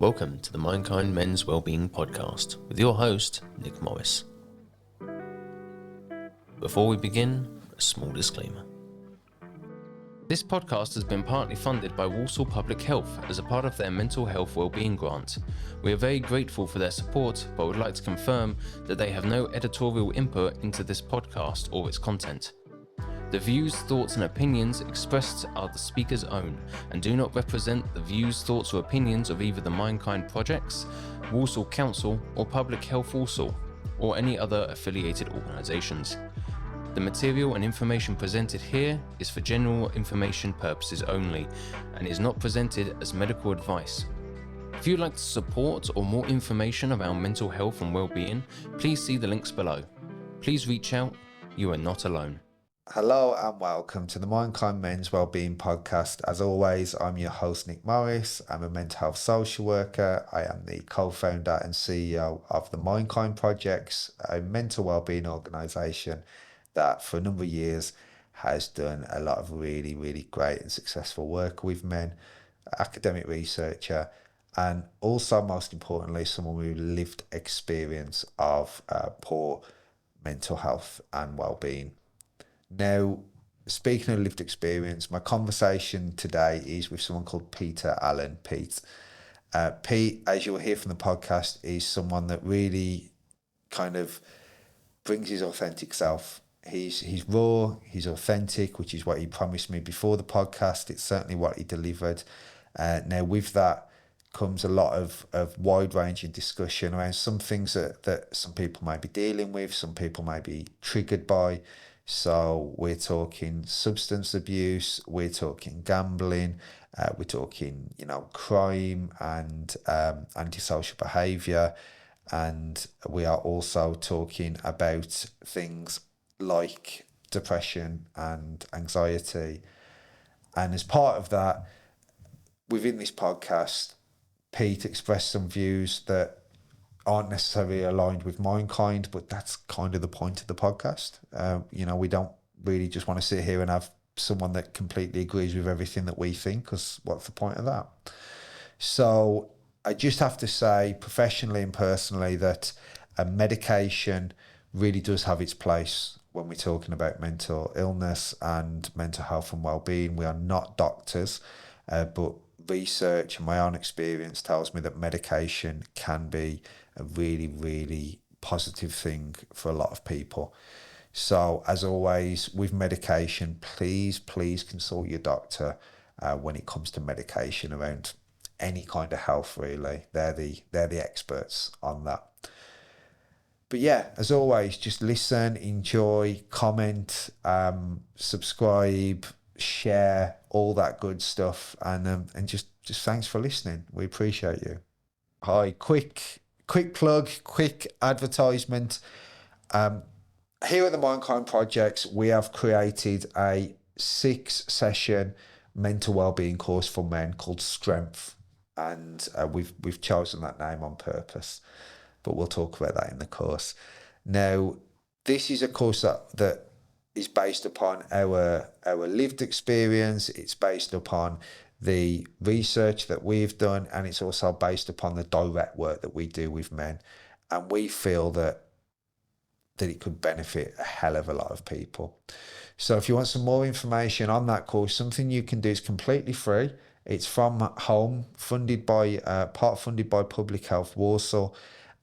Welcome to the MindKind Men's Wellbeing podcast with your host, Nick Morris. Before we begin, a small disclaimer. This podcast has been partly funded by Walsall Public Health as a part of their mental health wellbeing grant. We are very grateful for their support, but would like to confirm that they have no editorial input into this podcast or its content. The views, thoughts and opinions expressed are the speaker's own and do not represent the views, thoughts or opinions of either the MindKind Projects, Walsall Council or Public Health Walsall, or any other affiliated organisations. The material and information presented here is for general information purposes only and is not presented as medical advice. If you'd like to support or more information around mental health and well-being, please see the links below. Please reach out. You are not alone. Hello and welcome to the MindKind Men's Wellbeing podcast. As always, I'm your host, Nick Morris. I'm a mental health social worker. I am the co-founder and CEO of the MindKind Projects, a mental wellbeing organisation that for a number of years has done a lot of really great and successful work with men, academic researcher, and also most importantly, someone with lived experience of poor mental health and wellbeing. Now, speaking of lived experience, my conversation today is with someone called Peter Allen. Pete, as you'll hear from the podcast, is someone that really kind of brings his authentic self. He's raw, he's authentic, which is what he promised me before the podcast. It's certainly what he delivered. Now, with that comes a lot of wide-ranging discussion around some things that some people might be dealing with, some people might be triggered by. So we're talking substance abuse, we're talking gambling, we're talking, crime and antisocial behaviour. And we are also talking about things like depression and anxiety. And as part of that, within this podcast, Pete expressed some views that aren't necessarily aligned with MindKind, but that's kind of the point of the podcast. We don't really just want to sit here and have someone that completely agrees with everything that we think, because what's the point of that? So I just have to say, professionally and personally, that medication really does have its place when we're talking about mental illness and mental health and well-being. We are not doctors, but research and my own experience tells me that medication can be a really positive thing for a lot of people. So as always, with medication, please consult your doctor when it comes to medication around any kind of health. Really, they're the experts on that. But yeah, as always, just listen, enjoy, comment, subscribe, share, all that good stuff, and just thanks for listening. We appreciate you. Hi, quick plug, quick advertisement. Here at the MindKind Projects, we have created a 6-session mental wellbeing course for men called Strength, and we've chosen that name on purpose, but we'll talk about that in the course. Now, this is a course that is based upon our lived experience. It's based upon the research that we've done, and it's also based upon the direct work that we do with men. And we feel that it could benefit a hell of a lot of people. So if you want some more information on that course, something you can do is completely free. It's from home, funded by Public Health Walsall,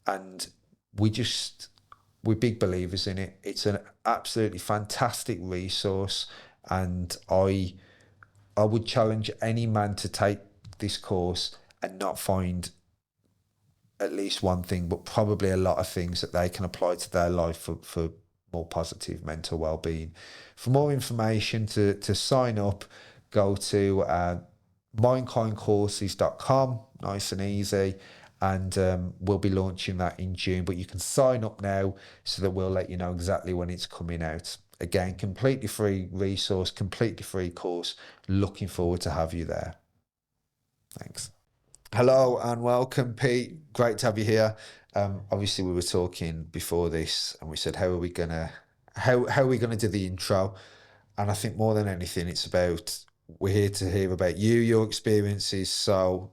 and we're big believers in it. It's an absolutely fantastic resource, and I would challenge any man to take this course and not find at least one thing, but probably a lot of things that they can apply to their life for more positive mental well-being. For more information, to sign up, go to mindkindcourses.com, nice and easy. And we'll be launching that in June, but you can sign up now so that we'll let you know exactly when it's coming out. Again, completely free resource, completely free course. Looking forward to have you there. Thanks. Hello and welcome, Pete. Great to have you here. Obviously, we were talking before this, and we said, how are we gonna do the intro? And I think more than anything, it's about, we're here to hear about you, your experiences. So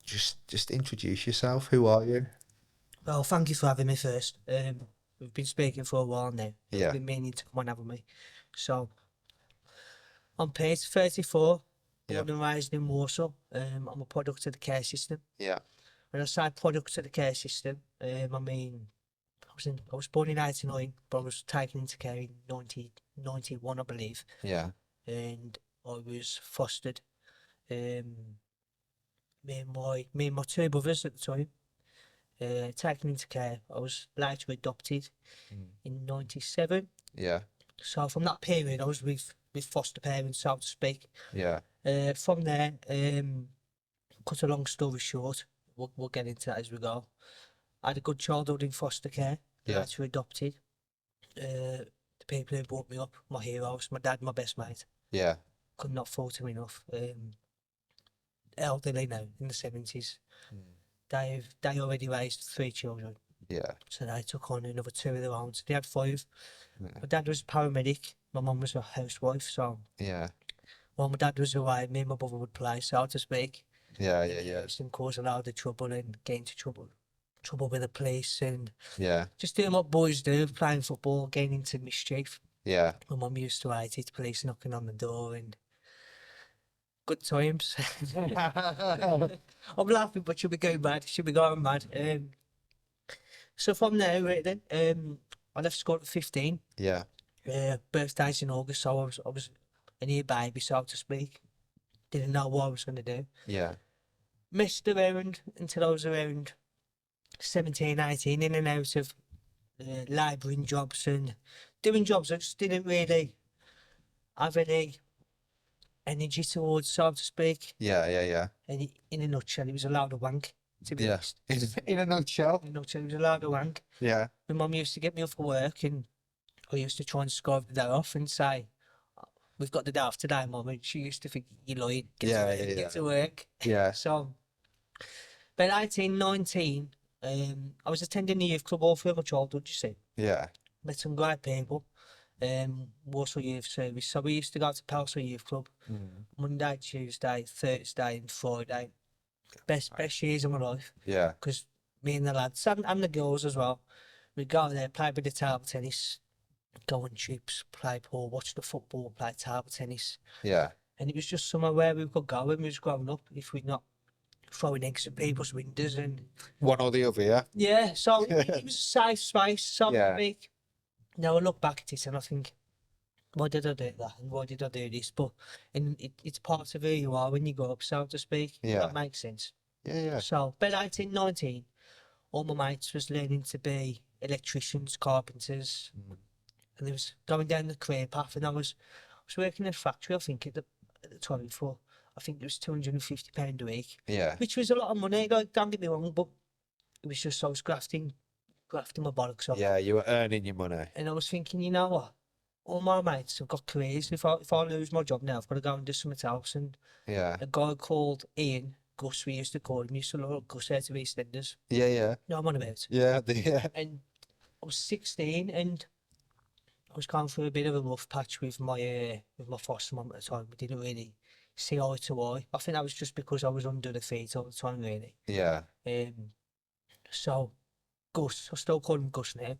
just introduce yourself. Who are you? Well, thank you for having me first. We've been speaking for a while now. Yeah. I've been meaning to come and have me. So, I'm Pete, 34, Yeah. born and raised in Warsaw. I'm a product of the care system. Yeah. When I say product of the care system, I mean, I was born in 89, but I was taken into care in 1991, I believe. Yeah. And I was fostered. Me and my two brothers at the time, taken into care. I was later adopted in 97. Yeah. So from that period, I was with foster parents, so to speak. Yeah. From there, cut a long story short, we'll get into that as we go. I had a good childhood in foster care. Yeah. Later adopted. The people who brought me up, my heroes, my dad, my best mate. Yeah. Could not fault him enough. Elderly now, in the 70s. They already raised 3 children. Yeah. So they took on another 2 of their own. So they had 5. Yeah. My dad was a paramedic. My mum was a housewife. So Yeah. while my dad was away, me and my brother would play, so to speak. Yeah. Yeah. And cause a lot of trouble and get into trouble with the police and Yeah. just doing what boys do, playing football, getting into mischief. Yeah. My mum used to hate it, police knocking on the door and good times. I'm laughing, but she'll be going mad. She'll be going mad. So from there, right then, I left school at 15. Yeah. Birthday's in August, so I was a new baby, so to speak. Didn't know what I was going to do. Yeah. Messed around until I was around 17, 18, in and out of labouring jobs and doing jobs I just didn't really have any energy towards, so to speak. Yeah. Yeah. Yeah. And in a nutshell, it was a load of wank, to be Yeah. honest. In a nutshell. In a nutshell, it was a load of wank. Yeah. My mum used to get me up for work and I used to try and scarve the day off and say, "We've got the day off today, Mum." And she used to think, "You lied, get to work." Yeah. So, about 18, 19, I was attending the youth club all through my childhood, you see. Yeah. Met some great people. Warsaw Youth Service. So we used to go to Palsall Youth Club Monday, Tuesday, Thursday and Friday. Best years of my life. Yeah. Because me and the lads, and the girls as well, we'd go there, play a bit of table tennis, go on trips, play pool, watch the football, play table tennis. Yeah. And it was just somewhere where we could go when we was growing up, if we're not throwing eggs at people's windows and... One or the other, yeah? Yeah, so it was a safe space, so to speak. Now I look back at it and I think, why did I do that and why did I do this? But it's part of who you are when you grow up, so to speak. Yeah. That makes sense. Yeah, yeah. So, about 18, 19, all my mates was learning to be electricians, carpenters, and they was going down the career path. And I was working in a factory, I think, at the time for, I think it was £250 a week. Yeah. Which was a lot of money, like, don't get me wrong, but it was just, I was grafting my bollocks off. Yeah, you were earning your money. And I was thinking, you know what? All my mates have got careers. If I lose my job now, I've got to go and do something else. And Yeah. a guy called Ian, Gus, we used to call him, used to look Gus out of EastEnders. Yeah, yeah. No, I'm on about. Yeah, yeah. And I was 16 and I was going through a bit of a rough patch with my foster mum at the time. We didn't really see eye to eye. I think that was just because I was under the feet all the time, really. Yeah. So, Gus, I still call him Gus now.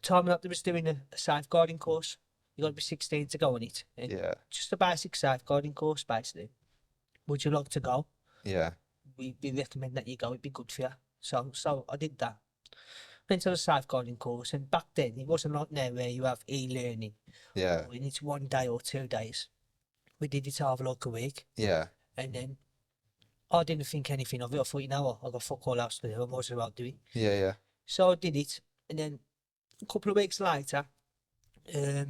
Told me that they was doing a safeguarding course. You got to be 16 to go on it. And Yeah. just a basic safeguarding course, basically. Would you like to go? Yeah. We recommend that you go. It'd be good for you. So I did that. Went to the safeguarding course, and back then it wasn't like now where you have e-learning. Yeah. And it's 1 day or 2 days. We did it over like a week, Yeah. and then I didn't think anything of it. I thought, you know what, I got fuck all else to do. I might as well do it. Yeah, yeah. So I did it, and then a couple of weeks later, there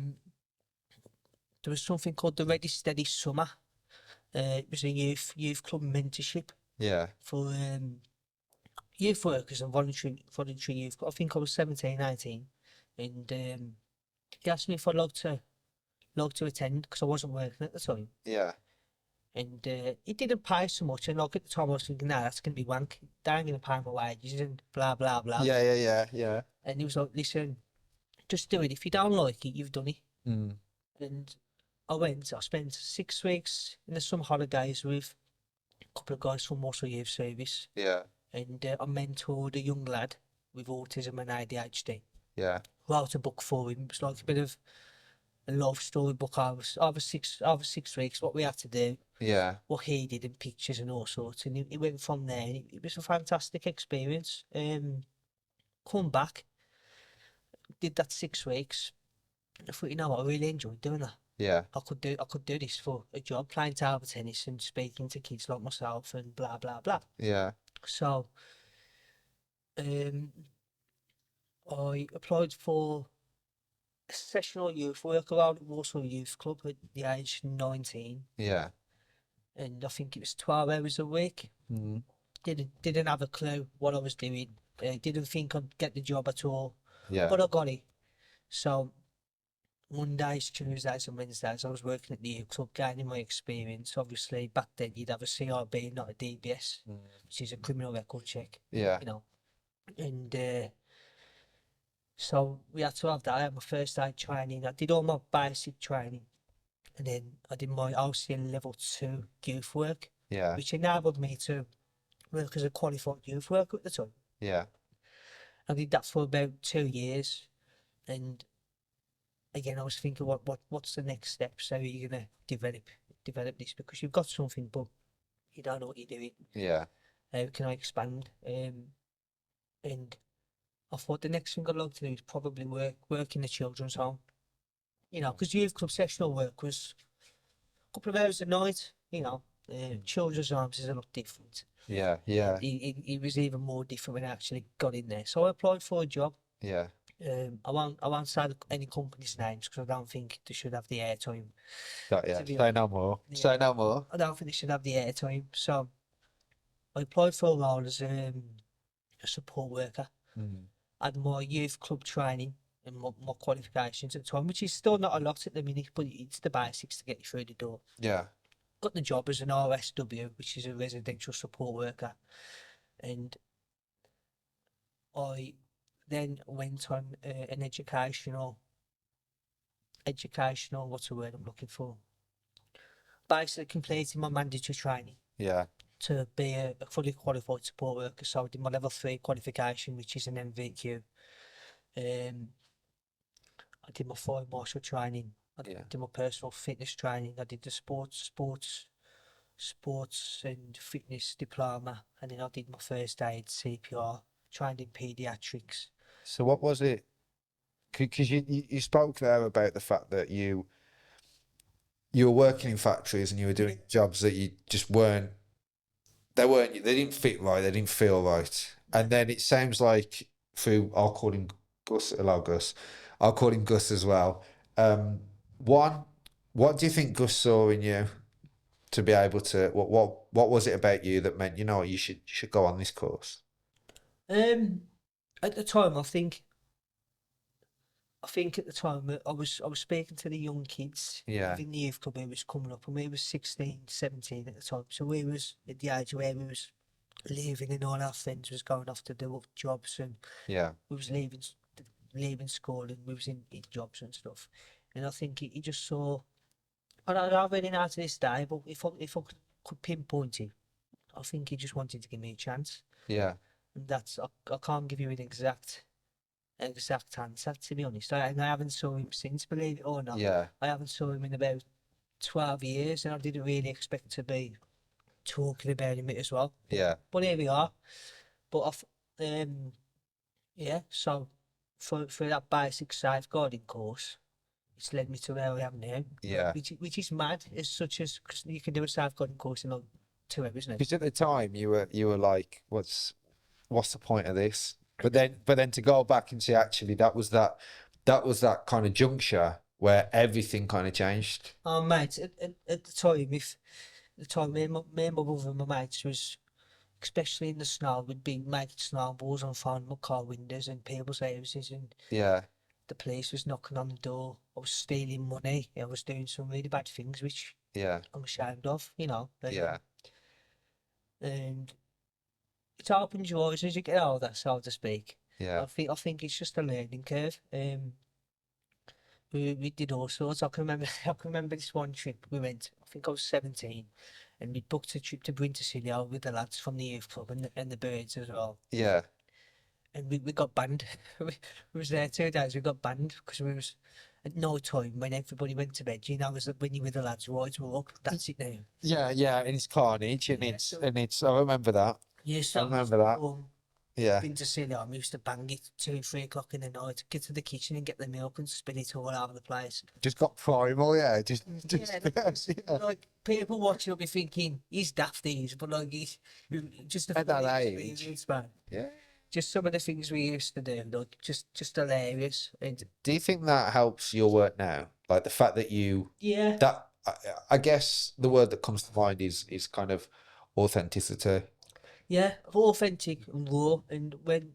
was something called the Ready Steady Summer. It was a youth club mentorship Yeah. for youth workers and voluntary youth. I think I was 17, 18, and he asked me if I'd like to attend because I wasn't working at the time. Yeah. And it didn't pay so much, and like at the time I was thinking, nah, that's gonna be wank. They ain't gonna pay my wages and blah blah blah. Yeah, yeah, yeah, yeah. And he was like, listen, just do it. If you don't like it, you've done it. Mm. And I spent 6 weeks in the summer holidays with couple of guys from Warsaw Youth Service, Yeah. and I mentored a young lad with autism and ADHD. Yeah. Wrote a book for him. It was like a bit of a love story book. Over 6 weeks, what we had to do, Yeah. what he did, and pictures and all sorts. And it went from there. And it was a fantastic experience. Come back, did that 6 weeks. I thought, you know what, I really enjoyed doing that. Yeah. I could do this for a job, playing table tennis and speaking to kids like myself and blah blah blah. Yeah. So, I applied for a sessional youth worker role at Warsaw Youth Club at the age of 19, Yeah. and I think it was 12 hours a week. Mm. Didn't have a clue what I was doing. Didn't think I'd get the job at all, Yeah. but I got it. So Mondays, Tuesdays, and Wednesdays, I was working at the youth club, gaining my experience. Obviously, back then you'd have a CRB, not a DBS, which is a criminal record check. Yeah. You know, and so we had to have that. I had my first aid training. I did all my basic training, and then I did my OCN level 2 youth work, Yeah. which enabled me to work as a qualified youth worker at the time. Yeah. I did that for about 2 years, and again, I was thinking, what's the next steps? How are you gonna develop this? Because you've got something, but you don't know what you're doing. Yeah. How can I expand? And I thought the next thing I'd like to do is probably work in the children's home. You know, because youth club sessional work was a couple of hours a night. You know, children's homes is a lot different. Yeah. Yeah. It was even more different when I actually got in there. So I applied for a job. Yeah. I won't say any company's names because I don't think they should have the airtime. Got ya. To be Say no more. Yeah. Say no more. I don't think they should have the airtime. So I applied for a role as a support worker. Mm. I had my youth club training and my qualifications at the time, which is still not a lot at the minute, but it's the basics to get you through the door. Yeah. Got the job as an RSW, which is a residential support worker, and I then went on an educational, what's the word I'm looking for? Basically completing my mandatory training Yeah. to be a fully qualified support worker. So I did my level 3 qualification, which is an MVQ. I did my fire marshal training. I Yeah. did my personal fitness training. I did the sports and fitness diploma, and then I did my first aid, CPR, trained in paediatrics. So what was it? Because you spoke there about the fact that you were working in factories and you were doing jobs that you just weren't. They didn't fit right. They didn't feel right. And then it sounds like I'll call him Gus. Hello, Gus. I'll call him Gus as well. One, what do you think Gus saw in you to be able to? What was it about you that meant, you know what, you should go on this course? At the time, I think at the time I was speaking to the young kids Yeah. within the youth club who was coming up, and we was 16, 17 at the time. So we was at the age where we was leaving, and all our friends was going off to do jobs, and Yeah. we was leaving school, and we was in jobs and stuff. And I think he just saw, and I don't really know to this day, but if I could pinpoint it, I think he just wanted to give me a chance. Yeah. And that's I can't give you an exact answer, to be honest. And I haven't saw him since, believe it or not. Yeah. I haven't saw him in about 12 years, and I didn't really expect to be talking about him as well. Yeah. But here we are. But yeah, so for that basic safeguarding course, it's led me to where I am now. Yeah. Which is mad, as such as, cause you can do a safeguarding course in like 2 hours, isn't it? Because at the time you were like, what's the point of this? But then to go back and see, actually that was that kind of juncture where everything kind of changed. Oh mate, at the time, me and my brother and my mates was, especially in the snow, we'd be making snowballs and finding my car windows and people's houses, and Yeah. the police was knocking on the door. I was stealing money. I was doing some really bad things, which Yeah. I'm ashamed of, you know. Yeah. And it opens your eyes as you get older, so to speak. Yeah. I think it's just a learning curve. We did all sorts. I can remember this one trip we went. I think I was 17, and we booked a trip to Brintisilia with the lads from the youth club and the birds as well. Yeah. And we got banned. We was there 2 days. We got banned because we was at no time when everybody went to bed. You know, it was when you with the lads, rides were up. That's it now. Yeah, yeah, and it's carnage, and Yeah, it's so- and it's. I remember that. You I remember that. Yeah, Brintisilia, we used to bang it 2-3 o'clock in the night, get to the kitchen and get the milk and spin it all over the place. just got primal. Yeah, just Yeah, like people watching will be thinking he's daft, but like he's just a At that funny age. experience, man. yeah. Just some of the things we used to do, like just hilarious. And Do you think that helps your work now? Like the fact that yeah, that I guess the word that comes to mind is kind of authenticity. yeah, authentic and raw. And when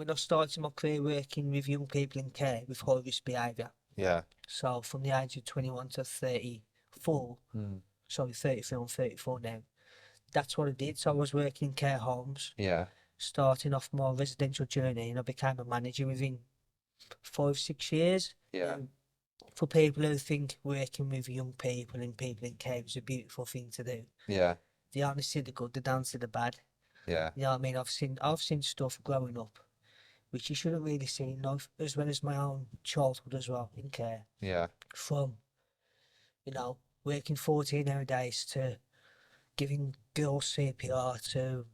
I started my career working with young people in care with high risk behaviour, Yeah. so from the age of 21 to 34, Mm. sorry, 33, I'm 34 now. That's what I did. So I was working in care homes, Yeah. starting off my residential journey, and I became a manager within 5-6 years. Yeah. For people who think working with young people and people in care is a beautiful thing to do, Yeah. they only see the good, they don't see the bad. Yeah. You know what I mean? I've seen stuff growing up which you shouldn't really see in life, as well as my own childhood as well in care. Yeah. From, you know, working 14-hour days to giving girls CPR to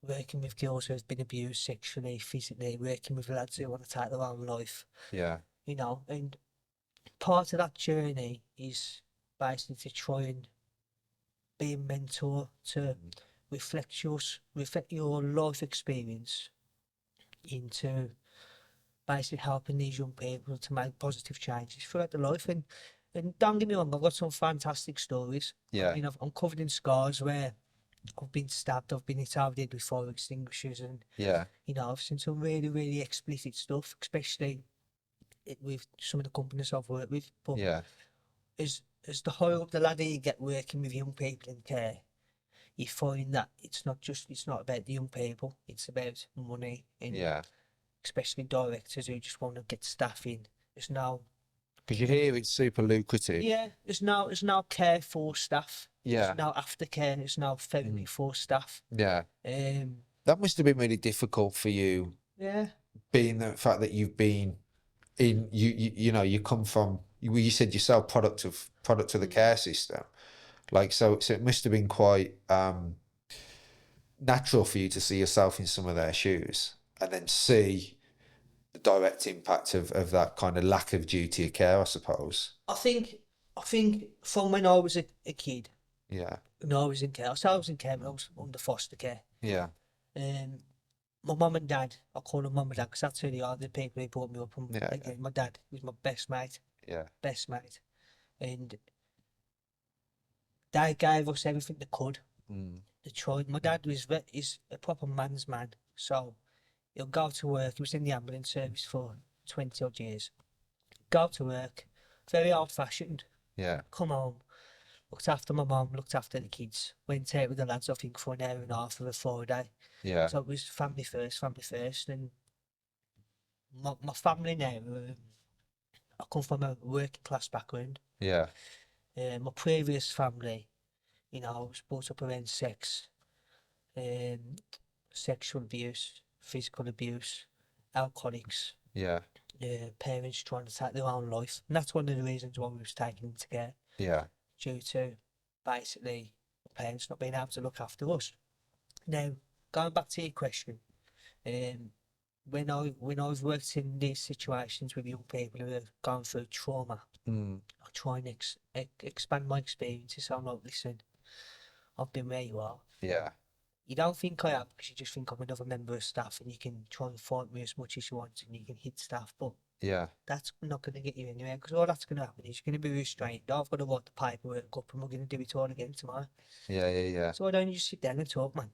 working with girls who have been abused sexually, physically, working with lads who want to take their own life, Yeah. you know, and part of that journey is basically to try and be a mentor to reflect your life experience into basically helping these young people to make positive changes throughout their life. And don't get me wrong, I've got some fantastic stories. Yeah. I mean, I'm covered in scars where I've been stabbed, I've been hit over the head with fire extinguishers, and Yeah. you know, I've seen some really, really explicit stuff, especially with some of the companies I've worked with. But Yeah. as the higher up the ladder you get working with young people in care, you find that it's not about the young people, it's about money, and Yeah. especially directors who just want to get staff in. There's no Because you hear it's super lucrative. there's no care for staff. Yeah. There's no aftercare, there's no therapy for staff. Yeah. Um That must have been really difficult for you, yeah. being the fact that you've been in you know, you come from, you said yourself, product of the care system, like so it must have been quite natural for you to see yourself in some of their shoes and then see the direct impact of that kind of lack of duty of care, I suppose. I think from when I was a kid, Yeah. when I was in care, I was in care when I was under foster care. Yeah. My mum and dad, I call them mum and dad because that's who they are, the people who brought me up. And Yeah, again, my dad was my best mate, Yeah. and they gave us everything they could. Mm. They tried. My dad is a proper man's man, so he'll go to work. He was in the ambulance service for 20 odd years. Go to work, very old fashioned. Yeah. Come home, looked after my mum, looked after the kids. Went out with the lads, I think, for an hour and a half of a Friday. Yeah. So it was family first. And my family now, I come from a working class background. Yeah. My previous family, you know, I was brought up around sex, sexual abuse, physical abuse, alcoholics, Yeah. parents trying to take their own life. And that's one of the reasons why we was taken into care, Yeah. due to basically parents not being able to look after us. Now, going back to your question, when I've worked in these situations with young people who have gone through trauma, Mm. I try and expand my experiences. So I'm like, listen, I've been where you are. Yeah. You don't think I have because you just think I'm another member of staff and you can try and fight me as much as you want and you can hit staff, but Yeah. that's not going to get you anywhere because all that's going to happen is you're going to be restrained. I've got to write the paperwork up and we're going to do it all again tomorrow. Yeah. Yeah. Yeah. So why don't you just sit down and talk, man?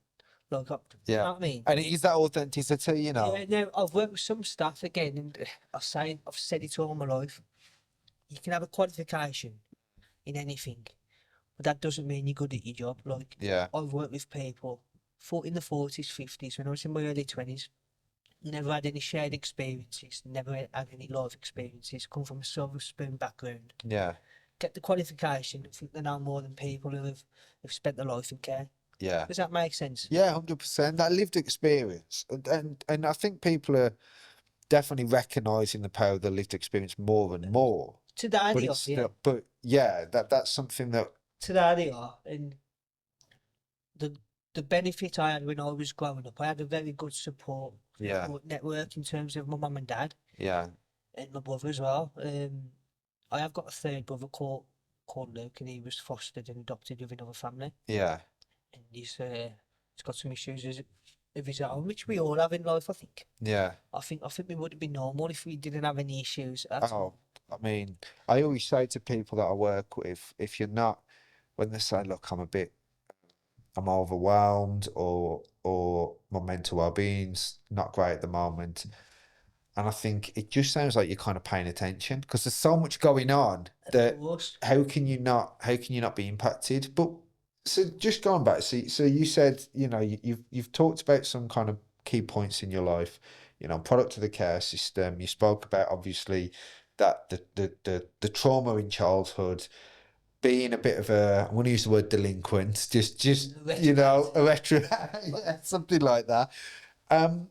Like, you Yeah. know what I mean? And it is that authenticity, you know. Yeah, now I've worked with some staff again, and I've said it all my life. You can have a qualification in anything, but that doesn't mean you're good at your job. Like, Yeah. I've worked with people in the 40s, 50s, when I was in my early 20s, never had any shared experiences, never had any life experiences, come from a silver spoon background. Yeah. get the qualification, I think they know more than people who've spent their life in care. Yeah. Does that make sense? Yeah, 100%. That lived experience, and I think people are definitely recognizing the power of the lived experience more and more. Today But they are, it's yeah. still, but yeah, that's something that, Today they are, and the benefit I had when I was growing up, I had a very good support yeah, network in terms of my mum and dad yeah, and my brother as well. I have got a third brother called Luke, and he was fostered and adopted with another family, yeah, and he's got some issues of his own, which we all have in life. I think. yeah. I think we would have been normal if we didn't have any issues at Oh, all. I mean, I always say to people that I work with, if you're not, when they say, look, I'm overwhelmed, or my mental well-being's not great at the moment, and I think it just sounds like you're kind of paying attention because there's so much going on Of that course. how can you not be impacted? But so just going back, so you said, you've talked about some kind of key points in your life, product of the care system. You spoke about obviously that the trauma in childhood, being a bit of a, I want to use the word delinquent, just a retro, yeah, something like that. And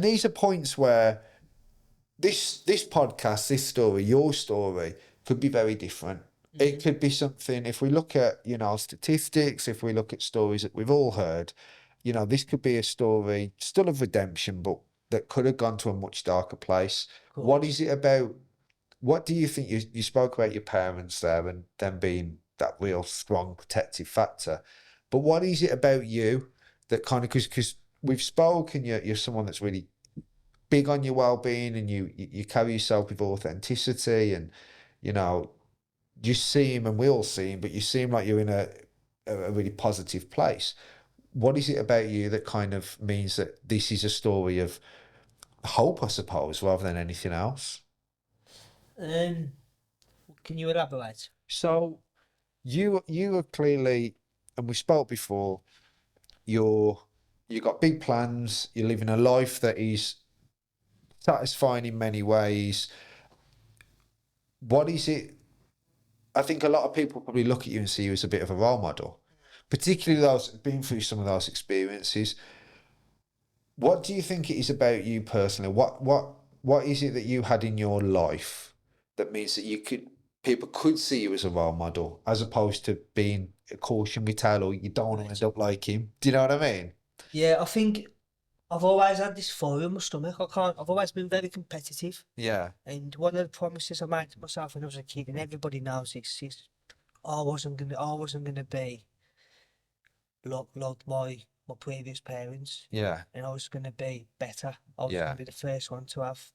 these are points where this podcast, this story, your story, could be very different. It could be something, if we look at, statistics, if we look at stories that we've all heard, this could be a story still of redemption, but that could have gone to a much darker place. What is it about? What do you think? You spoke about your parents there and them being that real strong protective factor, but what is it about you that kind of, because we've spoken, you're someone that's really big on your well-being, and you carry yourself with authenticity, and you know you seem, and we all seem, but you seem like you're in a really positive place. What is it about you that kind of means that this is a story of hope, I suppose, rather than anything else? Um, can you elaborate? So you are clearly, and we spoke before, you got big plans, you're living a life that is satisfying in many ways. What is it? I think a lot of people probably look at you and see you as a bit of a role model, particularly those been through some of those experiences. What do you think it is about you personally? What is it that you had in your life that means that people could see you as a role model, as opposed to being a cautionary tale, or you don't want to end up like him? Do you know what I mean? Yeah, I think I've always had this fire in my stomach. I've always been very competitive. Yeah, And one of the promises I made to myself when I was a kid, and everybody knows this, is I wasn't gonna be like my previous parents, yeah, and I was gonna be better. I was yeah, gonna be the first one to have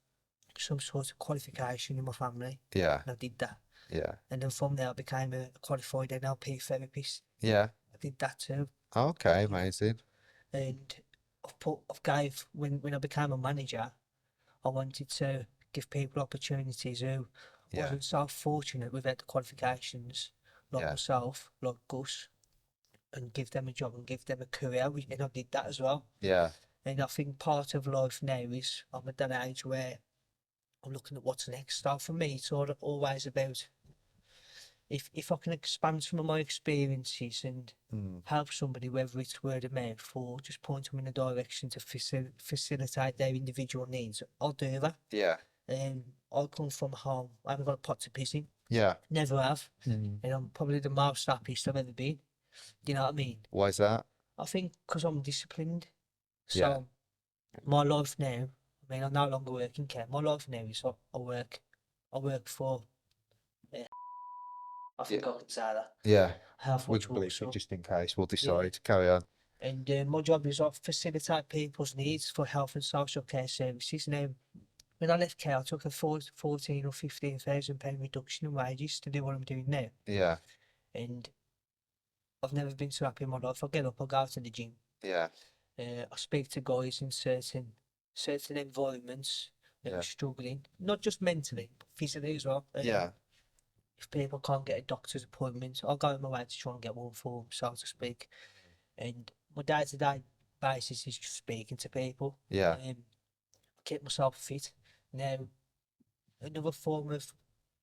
some sort of qualification in my family, yeah, and I did that. yeah, And then from there, I became a qualified NLP therapist. yeah. I did that too, Okay, amazing. and I've gave when I became a manager, I wanted to give people opportunities who Yeah, wasn't so fortunate without the qualifications, like yeah, myself, like Gus, and give them a job and give them a career. And I did that as well. yeah, And I think part of life now is I'm at that age where I'm looking at what's next. So for me, it's always about if I can expand some of my experiences and mm, help somebody, whether it's word of mouth or just point them in a direction to facilitate their individual needs, I'll do that. yeah, I come from home. I haven't got a pot to piss in. yeah. Never have. Mm. And I'm probably the most happiest I've ever been. Do you know what I mean? Why is that? I think because I'm disciplined. Yeah, So my life now, I mean, I no longer work in care. My life now is I work for, I think yeah, I can say that. yeah. Health We Watch can believe you, Walksall. just in case. We'll Yeah. decide. Carry on. And my job is I facilitate people's needs for health and social care services. Now, when I left care, I took a 14 or £15,000 reduction in wages to do what I'm doing now. Yeah, And I've never been so happy in my life. I get up, I go to the gym. yeah, I speak to guys in certain environments that yeah, are struggling, not just mentally, but physically as well. yeah, If people can't get a doctor's appointment, I'll go on my way to try and get one for them, so to speak. And my day-to-day basis is just speaking to people. yeah, I keep myself fit. Now, another form of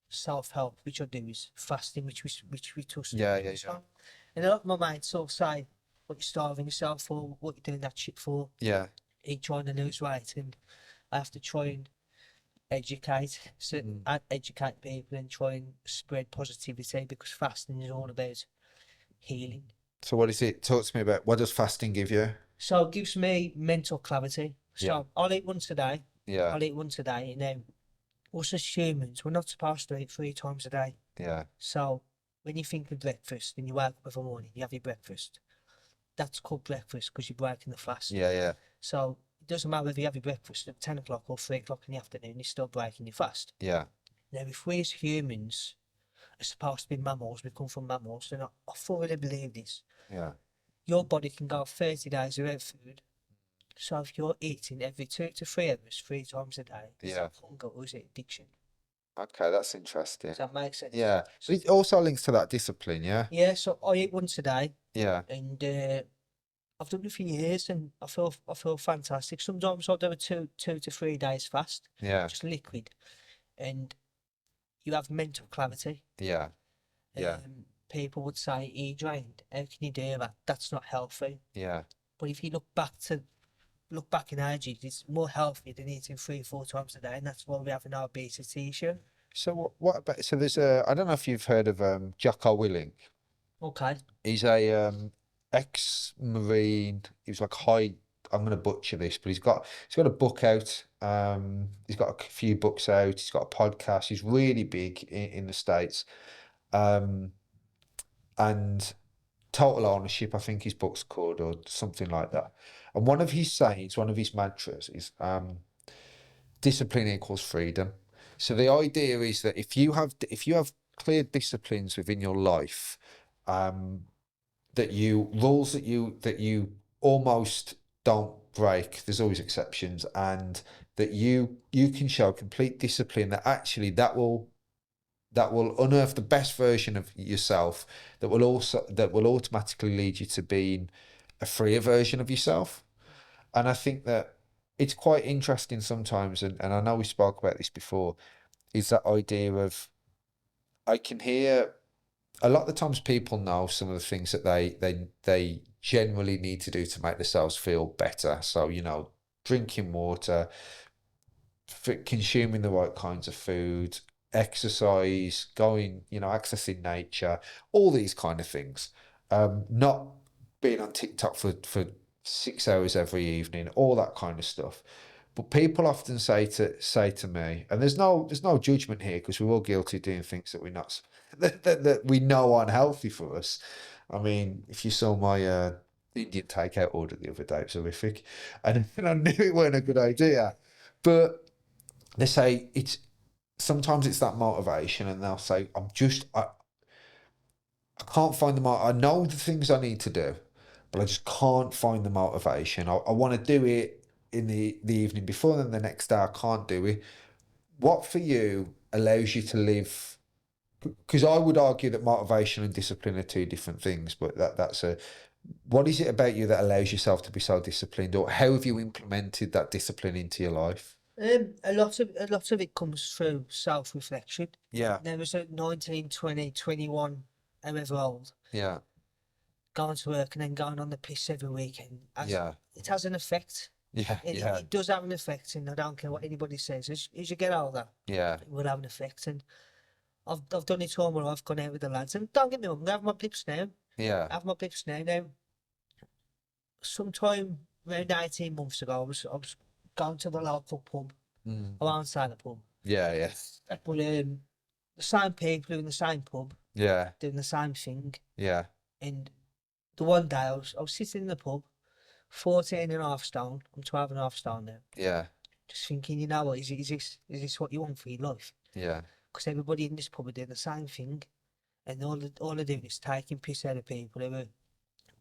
self-help, which I do, is fasting, which we touched Yeah, yeah, touched yeah. on. And a lot of my mates sort of say, what you're starving yourself for, what you're doing that shit for, Yeah. you're trying to lose weight. And I have to try and educate people and try and spread positivity, because fasting is all about healing. So what is it? Talk to me about what does fasting give you? So it gives me mental clarity. So Yeah. I'll eat once a day. Yeah. I'll eat once a day. And then us as humans, we're not supposed to eat 3 times a day. Yeah. So when you think of breakfast and you wake up every morning, you have your breakfast. That's called breakfast because you're breaking the fast. Yeah. Yeah. So it doesn't matter whether you have your breakfast at 10 o'clock or 3 o'clock in the afternoon, you're still breaking your fast. Yeah. Now, if we as humans are supposed to be mammals, we come from mammals, and I thoroughly believe this. Yeah. Your body can go 30 days without food. So if you're eating every 2 to 3 hours, 3 times a day, is Yeah. that hunger or is it addiction? Okay, that's interesting. Does that make sense? Yeah. So it also links to that discipline, yeah? Yeah, so I eat once a day, Yeah. and I've done it for years, and I feel fantastic. Sometimes I'll do a 2 to 3 days fast, Yeah. just liquid, and you have mental clarity. Yeah. Yeah. People would say, "Are you drained? How can you do that? That's not healthy." Yeah. But if you look back in ages, it's more healthy than eating 3 or 4 times a day, and that's why we have an obesity issue. So what about, so there's a, I don't know if you've heard of Jocko Willink. Okay. He's a ex-Marine. He was like high. I'm gonna butcher this, but he's got a book out. He's got a few books out. He's got a podcast. He's really big in the States. And Total Ownership, I think his book's called, or something like that. And one of his sayings, one of his mantras is discipline equals freedom. So the idea is that if you have clear disciplines within your life, that you rules that you almost don't break, there's always exceptions, and that you can show complete discipline, that actually that will unearth the best version of yourself, that will automatically lead you to being a freer version of yourself. And I think that it's quite interesting sometimes, and I know we spoke about this before, is that idea of, I can hear a lot of the times people know some of the things that they generally need to do to make themselves feel better. So, drinking water, consuming the right kinds of food, exercise, going, accessing nature, all these kind of things. Not being on TikTok for 6 hours every evening, all that kind of stuff. But people often say to me, and there's no judgment here, because we're all guilty of doing things that we're not that we know aren't healthy for us. I mean, if you saw my Indian takeout order the other day, it was horrific, and I knew it weren't a good idea. But they say sometimes it's that motivation, and they'll say, I can't find I know the things I need to do, but I just can't find the motivation. I want to do it in the evening before, then the next day I can't do it. What for you allows you to live? Because I would argue that motivation and discipline are two different things, but what is it about you that allows yourself to be so disciplined, or how have you implemented that discipline into your life? A lot of it comes through self-reflection. Yeah. There was at 19, 20, 21, however old, Yeah. going to work and then going on the piss every weekend. Yeah. It has an effect. Yeah. It, Yeah. it does have an effect, and I don't care what anybody says. As you get older, Yeah. it will have an effect. And I've done it all where I've gone out with the lads. And don't get me wrong, I have my blips now. Yeah. I have my blips now. Now, sometime around 18 months ago, I was going to the local pub, Mm. alongside the pub. Yeah. Yeah. But the same people in the same pub, Yeah. doing the same thing. Yeah. And the one day I was sitting in the pub, 14 and a half stone. I'm 12 and a half stone now. Yeah. Just thinking, you know what, is this what you want for your life? Yeah. Because everybody in this pub are doing the same thing. And all they're doing is taking piss out of people who are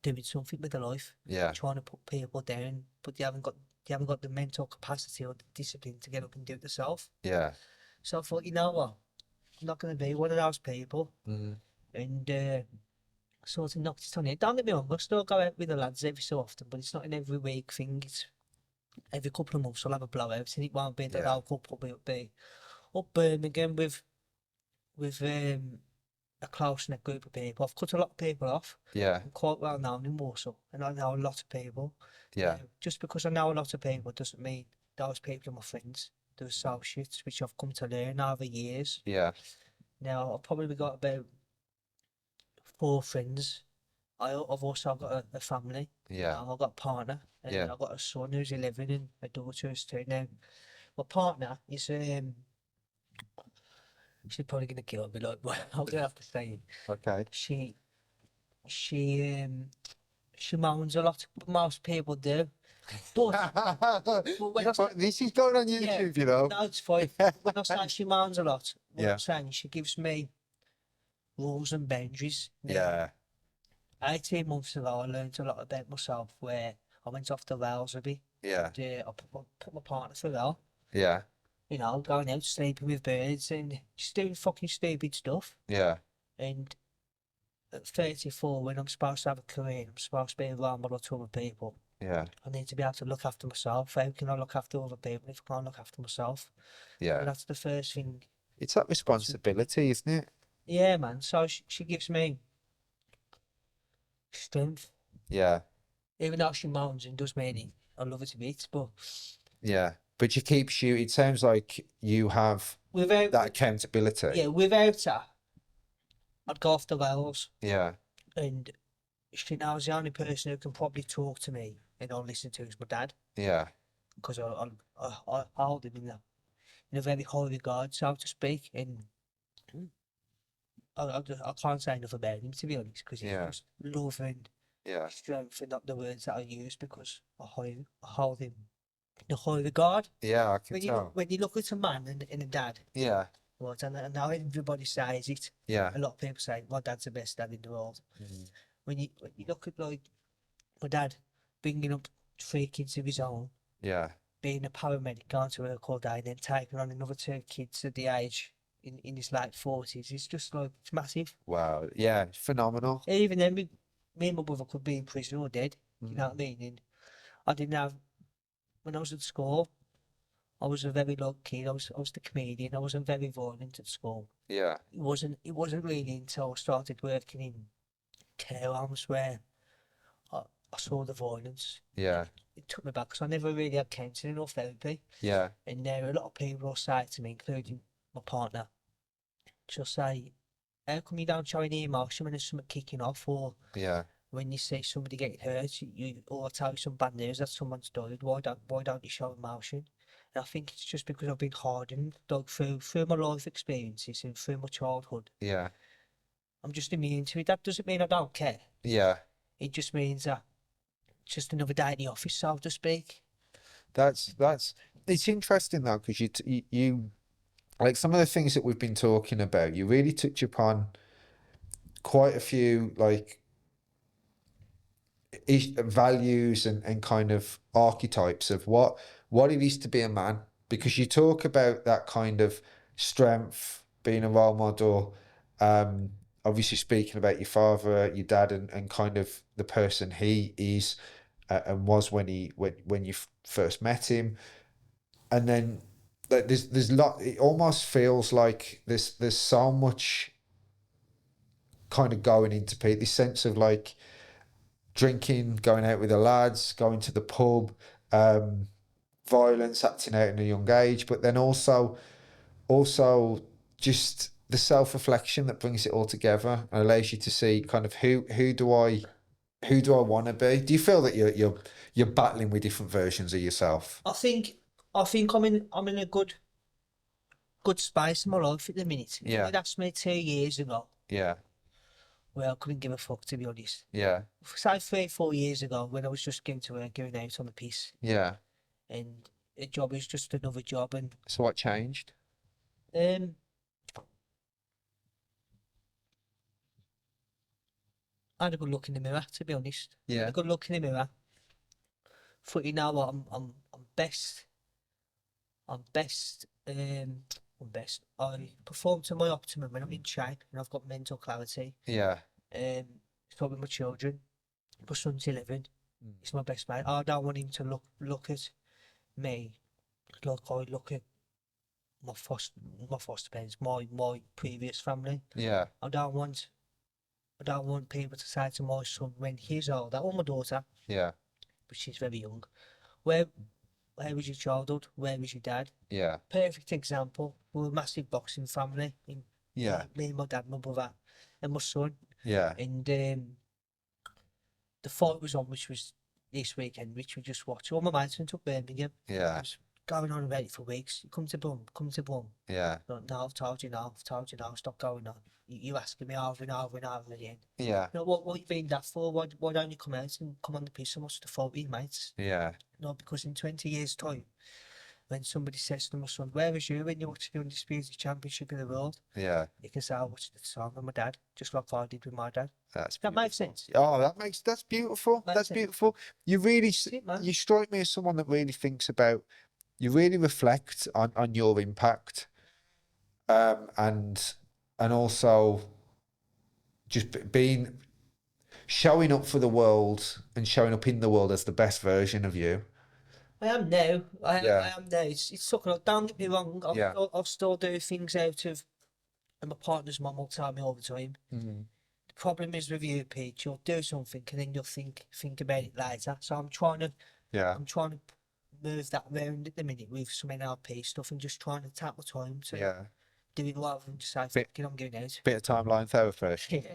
doing something with their life, Yeah. trying to put people down, but you haven't got the mental capacity or the discipline to get up and do it yourself. Yeah. So I thought, you know what, I'm not going to be one of those people. Mm. And sort of knocked it on it. Don't get me wrong, I still go out with the lads every so often, but it's not an every week thing. It's every couple of months I'll have a blowout, and it won't be the Yeah. local pub, it'll be up Birmingham with with a close-knit group of people. I've cut a lot of people off. Yeah. I'm quite well known in Warsaw, and I know a lot of people. Yeah. Just because I know a lot of people doesn't mean those people are my friends. They're associates, which I've come to learn over years. Yeah. Now, I've probably got about 4 friends. I've also got a family. Yeah. I've got a partner, and Yeah. I've got a son who's 11 and a daughter who's 2. Now, my partner is she's probably gonna kill me, like, but I'm gonna have to say it. Okay. She moans a lot, but most people do. But when I say, This is going on yeah, YouTube, you know. no, it's fine. When I say she moans a lot, what Yeah. I'm saying, she gives me rules and boundaries. Now, Yeah. 18 months ago, I learned a lot about myself where I went off the rails a bit. Yeah. I put my partner through hell. Yeah. You know, going out sleeping with birds and just doing fucking stupid stuff. Yeah. And at 34, when I'm supposed to have a career, I'm supposed to be a role model to other people. Yeah. I need to be able to look after myself. How can I look after other people if I can't look after myself? Yeah. And that's the first thing. It's that responsibility, isn't it? Yeah, man. So she gives me strength. Yeah. Even though she moans and does me, I love her to bits. But Yeah. But she keeps you, it sounds like you have without that accountability. yeah, without her, I'd go off the rails. Yeah. And she knows the only person who can probably talk to me and I'll listen to is my dad. Yeah. Because I hold him in a very high regard, so to speak. And I can't say enough about him, to be honest, because he's Yeah. just love and Yeah. strength and not the words that I use, because I hold him in a high regard. Yeah, I can When tell. when you look at a man and a dad, Yeah. right, and now everybody says it. Yeah. A lot of people say my dad's the best dad in the world. Mhm. When you look at like my dad bringing up 3 kids of his own, Yeah. being a paramedic, going to work all day, and then taking on another 2 kids at the age in his late 40s, it's just like, it's massive. Wow. Yeah. Phenomenal. Even then, me and my brother could be in prison or dead. You know Mm. what I mean? And I didn't have, when I was at school, I was a very low kid. I was the comedian. I wasn't very violent at school. Yeah. It wasn't really until I started working in care homes where I saw the violence. Yeah. It took me back because I never really had counselling or therapy. Yeah. And now a lot of people will say to me, including my partner, she'll say, how come you don't show any emotion when there's something kicking off, or Yeah. when you see somebody getting hurt, or tell you some bad news that someone's died, why don't you show emotion? And I think it's just because I've been hardened, like through my life experiences and through my childhood. Yeah. I'm just immune to it. That doesn't mean I don't care. Yeah. It just means that it's just another day in the office, so to speak. That's it's interesting though, because you like some of the things that we've been talking about, you really touch upon quite a few like values and kind of archetypes of what it is to be a man, because you talk about that kind of strength, being a role model, obviously speaking about your father, your dad, and kind of the person he is and was when you first met him. And then like there's lot, it almost feels like there's so much kind of going into Pete, this sense of like drinking, going out with the lads, going to the pub, violence, acting out in a young age, but then also just the self-reflection that brings it all together and allows you to see kind of who do I want to be. Do you feel that you're battling with different versions of yourself? I think I'm in a good space in my life at the minute. If Yeah. you'd asked me 2 years ago, Yeah. well, I couldn't give a fuck, to be honest. Yeah. Say 3-4 years ago, when I was just going to work, going out on the piss, Yeah. and a job is just another job, and So what changed? I had a good look in the mirror, to be honest. Yeah. A good look in the mirror. Thought, you know what, I'm best. I'm best. I'm best. I perform to my optimum when I'm in shape and I've got mental clarity. Yeah. So with my children, my son's 11. He's my best mate. I don't want him to look at me like I look at my foster parents, my previous family. Yeah. I don't want people to say to my son when he's older, or my daughter, Yeah. but she's very young, where was your childhood? Where was your dad? Yeah. Perfect example. We're a massive boxing family. Yeah. Me, my dad, my brother, and my son. Yeah. And the fight was on, which was this weekend, which we just watched. All my mates went to Birmingham. Yeah. It was going on about it for weeks. Come to Brum, come to Brum. Yeah. No, I've told you now, stop going on. You asking me over and over and over again. Yeah. You know, what you been that for? Why don't you come out and come on the piss and watch the fight with your mates? Yeah. No, because in 20 years' time, when somebody says to my son, where was you when you watched the Undisputed Championship of the World? Yeah. You can say, I watched the song with my dad, just like I did with my dad. That's That makes beautiful. sense. Oh, that's beautiful. Makes That's sense. beautiful. You really, it, man. you strike me as someone that really thinks about, you really reflect on your impact, and also just being, showing up for the world and showing up in the world as the best version of you. I am now. Yeah. I am now. It's took a lot. Don't get me wrong. Yeah. I'll still do things out of, and my partner's mum will tell me all the time. Mm-hmm. The problem is with you, Pete. You'll do something and then you'll think about it later. So I'm trying to move that round at the minute with some NLP stuff and just trying to take my time to do it rather than just say, fuck it, I'm going out. Bit of timeline therapy.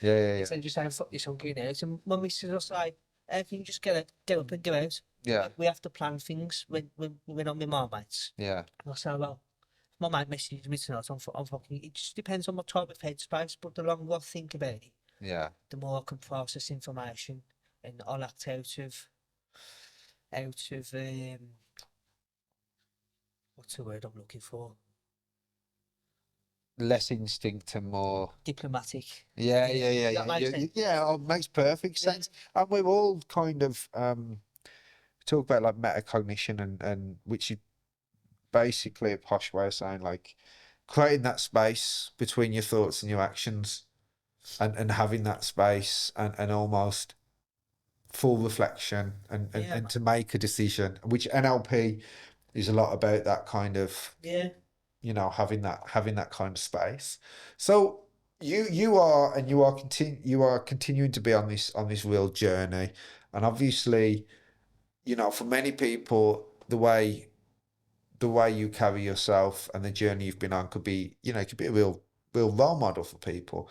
Yeah. Instead of just saying, fuck this, I'm going out. And my missus will say, can you just get up and go out? Yeah. We have to plan things when I'm with my mates. Yeah. And I say, well, if my mate messages me tonight, I'm fucking, it just depends on my type of headspace, but the longer I think about it, Yeah. the more I can process information and I'll act out of what's the word I'm looking for? Less instinct and more Diplomatic. Yeah. That makes sense. Yeah, it makes perfect sense. And we're all kind of talk about like metacognition and which is basically a posh way of saying like creating that space between your thoughts and your actions, and having that space and almost full reflection and to make a decision, which NLP is a lot about that kind of having that kind of space. So you are continuing to be on this real journey, and obviously, for many people, the way you carry yourself and the journey you've been on could be a real role model for people.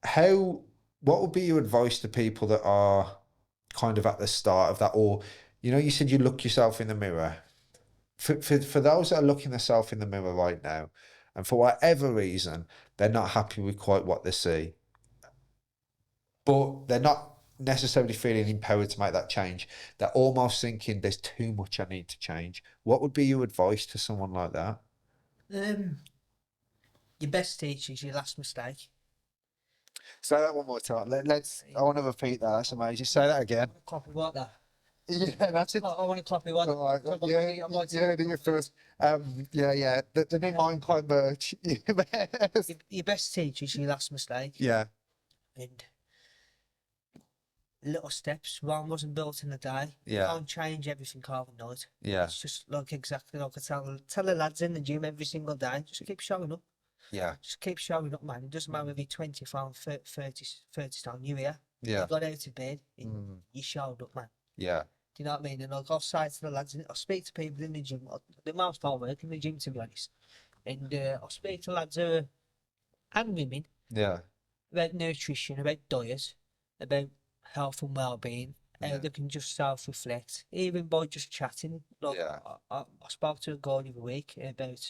What would be your advice to people that are kind of at the start of that, or you said you look yourself in the mirror. For those that are looking themselves in the mirror right now, and for whatever reason they're not happy with quite what they see, but they're not necessarily feeling empowered to make that change. They're almost thinking there's too much I need to change. What would be your advice to someone like that? Your best teacher is your last mistake. Say that one more time. I want to repeat that. That's amazing. Say that again. Copy what that? Yeah, that's it. I want to copy what. Right. Yeah, do your first. The new MindKind merch. Your best teacher is your last mistake. Yeah. And little steps. Rome wasn't built in a day. Yeah. You can't change everything overnight. Yeah. It's just like exactly like I tell the lads in the gym every single day. Just keep showing up. Yeah. Just keep showing up, man. It doesn't matter if you're 24, 30 stone. You're here. Yeah. You got out of bed and you showed up, man. Yeah. Do you know what I mean? And like, I'll say to the lads, I speak to people in the gym. The most I work in the gym, to be honest. And I'll speak to lads and women. Yeah. About nutrition, about diet, about health and well-being. How they can just self-reflect, even by just chatting. Like, I spoke to a guy the other week about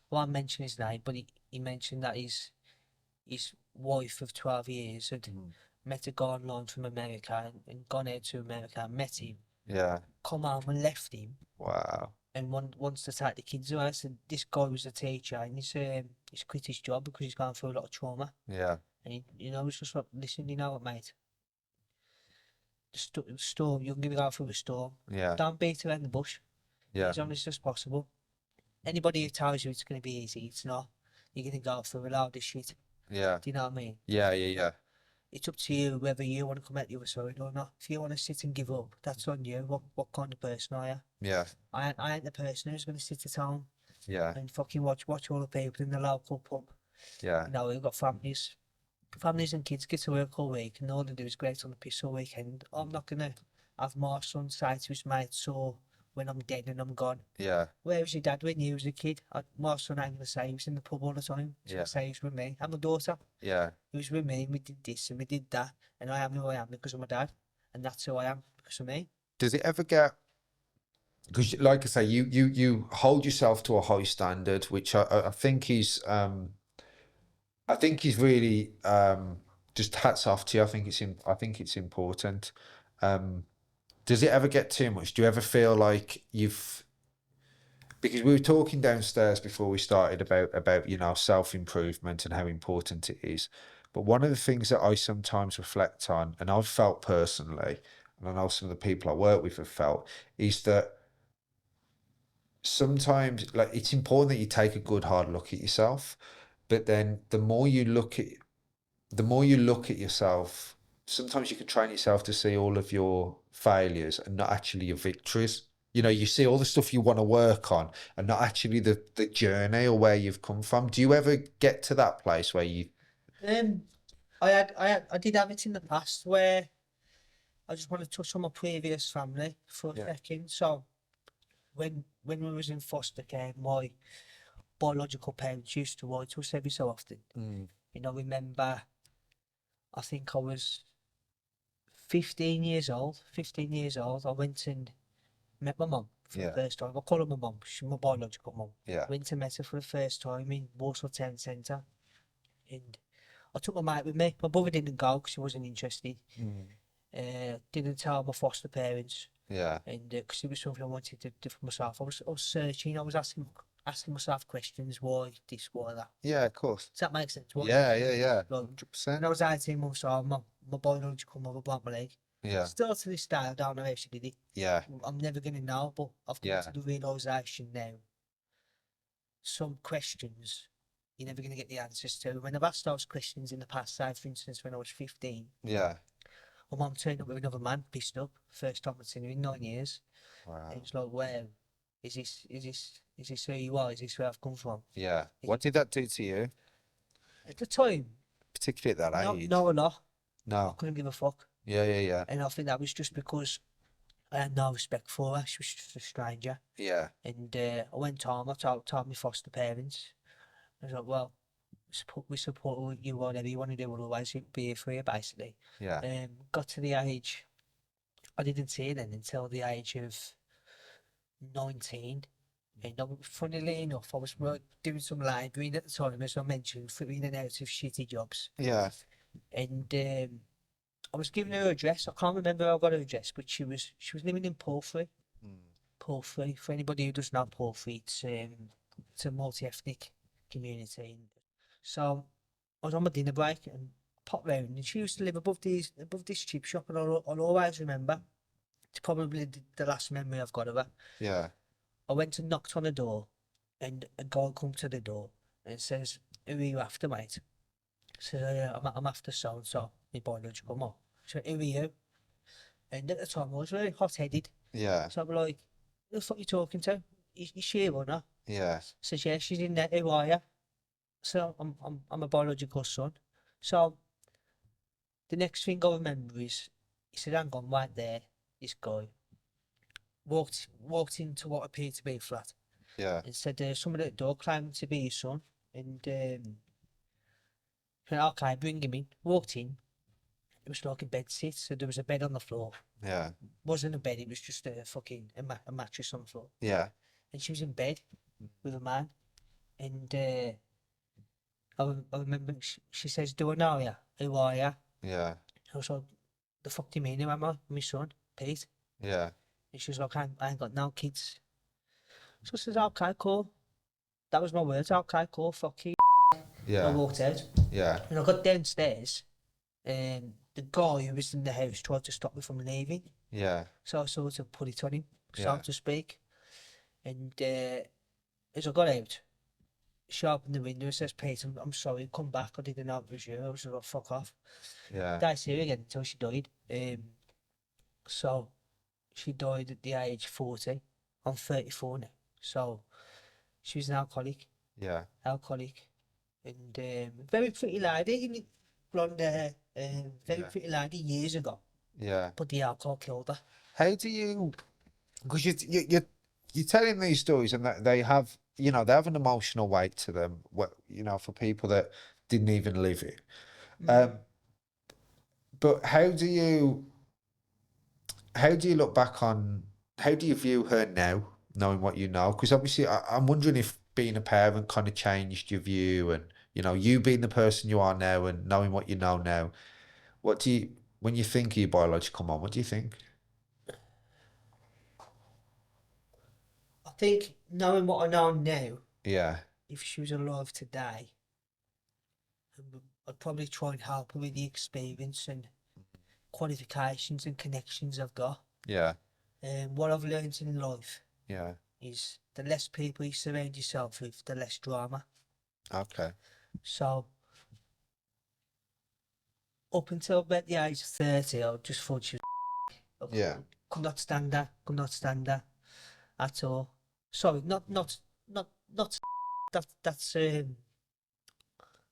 well, I mentioned his name, but he mentioned that his wife of 12 years had met a guy online from America and gone out to America and met him. Yeah. Come home and left him. Wow. And wants to take the kids away. So this guy was a teacher and he's quit his job because he's going through a lot of trauma. Yeah. And it's just like, listen, you know what, mate? The storm, you're going to go through the storm. Yeah. Don't beat around the bush. Yeah. As honest as possible. Anybody who tells you it's going to be easy, it's not. You're going to go through a lot of shit. Yeah. Do you know what I mean? Yeah. It's up to you whether you want to come out the other side or not. If you want to sit and give up, that's on you. What kind of person are you? Yeah. I ain't the person who's going to sit at home Yeah. and fucking watch all the people in the local pub. Yeah. You know, we've got families and kids get to work all week, and all they do is go out on the piss all weekend. I'm not gonna have my son say to his mates, so when I'm dead and I'm gone, Yeah. where was your dad when you was a kid? My son ain't gonna say he was in the pub all the time. He's Yeah. gonna say he was with me. And my daughter, Yeah. he was with me, and we did this and we did that, and I am who I am because of my dad, and that's who I am because of me. Does it ever get, because like I say, you hold yourself to a high standard, which I think is really just hats off to you. I think it's important. Does it ever get too much? Do you ever feel like because we were talking downstairs before we started about self-improvement and how important it is. But one of the things that I sometimes reflect on, and I've felt personally, and I know some of the people I work with have felt, is that sometimes, like, it's important that you take a good hard look at yourself, but then the more you look at yourself, sometimes you can train yourself to see all of your failures and not actually your victories. You see all the stuff you want to work on and not actually the journey or where you've come from. Do you ever get to that place where you Um, I did have it in the past where I just want to touch on my previous family for a second. So when we was in foster care, my biological parents used to write to us every so often. Remember, I think I was 15 years old. I went and met my mum for the first time. I call her my mum. She's my biological mum. Went and met her for the first time in Warsaw Town Centre. And I took my mate with me. My brother didn't go because he wasn't interested. Didn't tell my foster parents. And because it was something I wanted to do for myself. I was searching. I was asking myself questions. Why this? Why that? Yeah, of course. Does that make sense? Yeah. Like, 100%. when I was 18 months old, my biological mother broke my leg. Yeah. Still to this day, I don't know how she did it. Yeah. I'm never going to know, but I've come to the realisation now. Some questions you're never going to get the answers to. When I've asked those questions in the past, say for instance when I was 15, Yeah. my mum turned up with another man, pissed up. First time I'd seen her in 9 years. Wow. It was like, wow, is this who you are? Is this where I've come from? Yeah. What did that do to you, At the time, particularly at that age? not a lot. I No. couldn't give a fuck. Yeah. And I think that was just because I had no respect for her. She was just a stranger. Yeah. And I went home, I told my foster parents. I was like, well, we support you, whatever you want to do, otherwise it'll be here for you, basically. Yeah. Got to the age, I didn't see it then until the age of 19. And funnily enough, I was doing some labouring at the time, as I mentioned, in and out of shitty jobs. Yeah. And I was giving her address. I can't remember how I got her address, but she was living in Porphyry. Porphyry, for anybody who doesn't know Porphyry, it's a multi-ethnic community. So I was on my dinner break and popped round, and she used to live above this chip shop, and I'll always remember. It's probably the last memory I've got of her. Yeah. I went and knocked on the door, and a guy come to the door and says, "Who are you after, mate?" I said, I'm after so-and-so, my biological mum. So, who are you? And at the time, I was very hot-headed. Yeah. So I'm like, who the fuck are you talking to? Is she here or not? Yeah. Says, yeah, she's in there. Who are you? So I'm a biological son. So the next thing I remember is, he said, hang on, right there, this guy walked into what appeared to be a flat. Yeah. And said, someone at the door claiming to be his son. And said, okay, bring him in. Walked in. It was like a bed sit, so there was a bed on the floor. Yeah. Wasn't a bed, it was just a mattress on the floor. Yeah. And she was in bed with a man. And I remember she says, do I know you? Who are you? Yeah. I was like, the fuck do you mean? Who am I? My son, Pete. Yeah. And she was like, I ain't got no kids. So I says, okay, cool. That was my words, okay, cool, fuck you. Yeah. I walked out. Yeah. And I got downstairs, and the guy who was in the house tried to stop me from leaving. Yeah. So I sort of put it on him, so Yeah. to speak. And as I got out, she opened the window and says, Pete, I'm sorry, come back, I didn't know it was you. I was like, fuck off. Yeah. Didn't see her again until she died. So she died at the age 40. I'm 34 now. So She was an alcoholic, Yeah. and very pretty lady, blonde hair, very Yeah. pretty lady years ago. Yeah. But the alcohol killed her. How do you? Because you're telling these stories, and that they have, you know, they have an emotional weight to them. What, you know, for people that didn't even live it. But how do you look back on? How do you view her now, knowing what you know? Because obviously, I'm wondering if being a parent kind of changed your view, and you know, you being the person you are now, and knowing what you know now. What do you, when you think of your biological mom, what do you think? I think knowing what I know now, Yeah. if she was alive today, I'd probably try and help her with the experience and qualifications and connections I've got. Yeah. What I've learned in life Yeah. is the less people you surround yourself with, the less drama. Okay. So, up until about the age of 30, I just thought she was. Yeah. Could not stand her at all. Sorry, not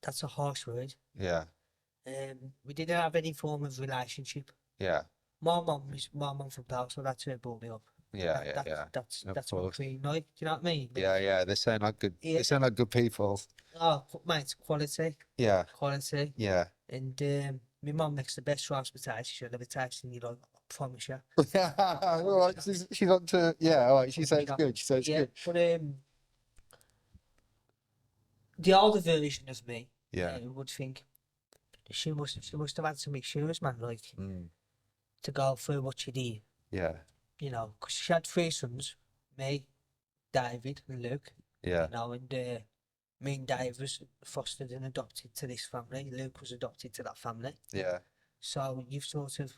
that's a harsh word. Yeah. We didn't have any form of relationship. Yeah. My mum from Pal, so that's who brought me up. Yeah. Yeah. That's Of my course. queen, like, do you know what I mean? Yeah. Yeah. They sound like good. Yeah. They sound like good people. Oh, mate, quality, Yeah. Yeah. and my mum makes the best rice potato you'll ever taste in your life. I promise you. All right. She's on to. Yeah. All right. She sounds Yeah. good. She sounds Yeah, good. but the older version of me, Yeah. would think she must have had some issues, man, like Mm. to go through what she did, Yeah. you know, because she had three sons, me, David, and Luke, Yeah. you know, and me and Dave was fostered and adopted to this family. Luke was adopted to that family. Yeah. So you've sort of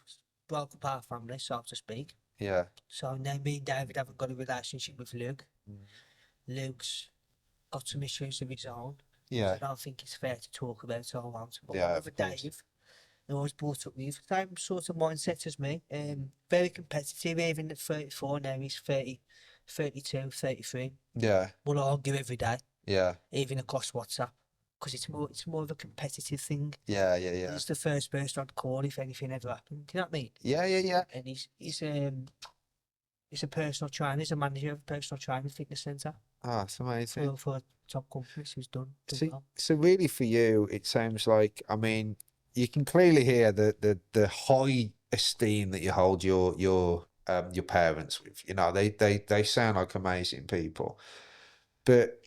broke up our family, so to speak. Yeah. So now me and David haven't got a relationship with Luke. Luke's got some issues of his own. Yeah. So I don't think it's fair to talk about, so I won't. But Yeah, my of brother course. Dave, who always brought up with same sort of mindset as me. Very competitive, even at 34 now, he's 30, 32, 33. Yeah. We'll argue every day, Yeah. even across WhatsApp, because it's more of a competitive thing. Yeah. Yeah. Yeah. He's the first person I'd call if anything ever happened. Do you know what I mean? Yeah. Yeah. Yeah. And he's a personal trainer. He's a manager of a personal training fitness centre Oh, it's amazing. for top companies. Who's done well. So really for you, it sounds like, I mean, you can clearly hear the high esteem that you hold your parents with. You know, they sound like amazing people. But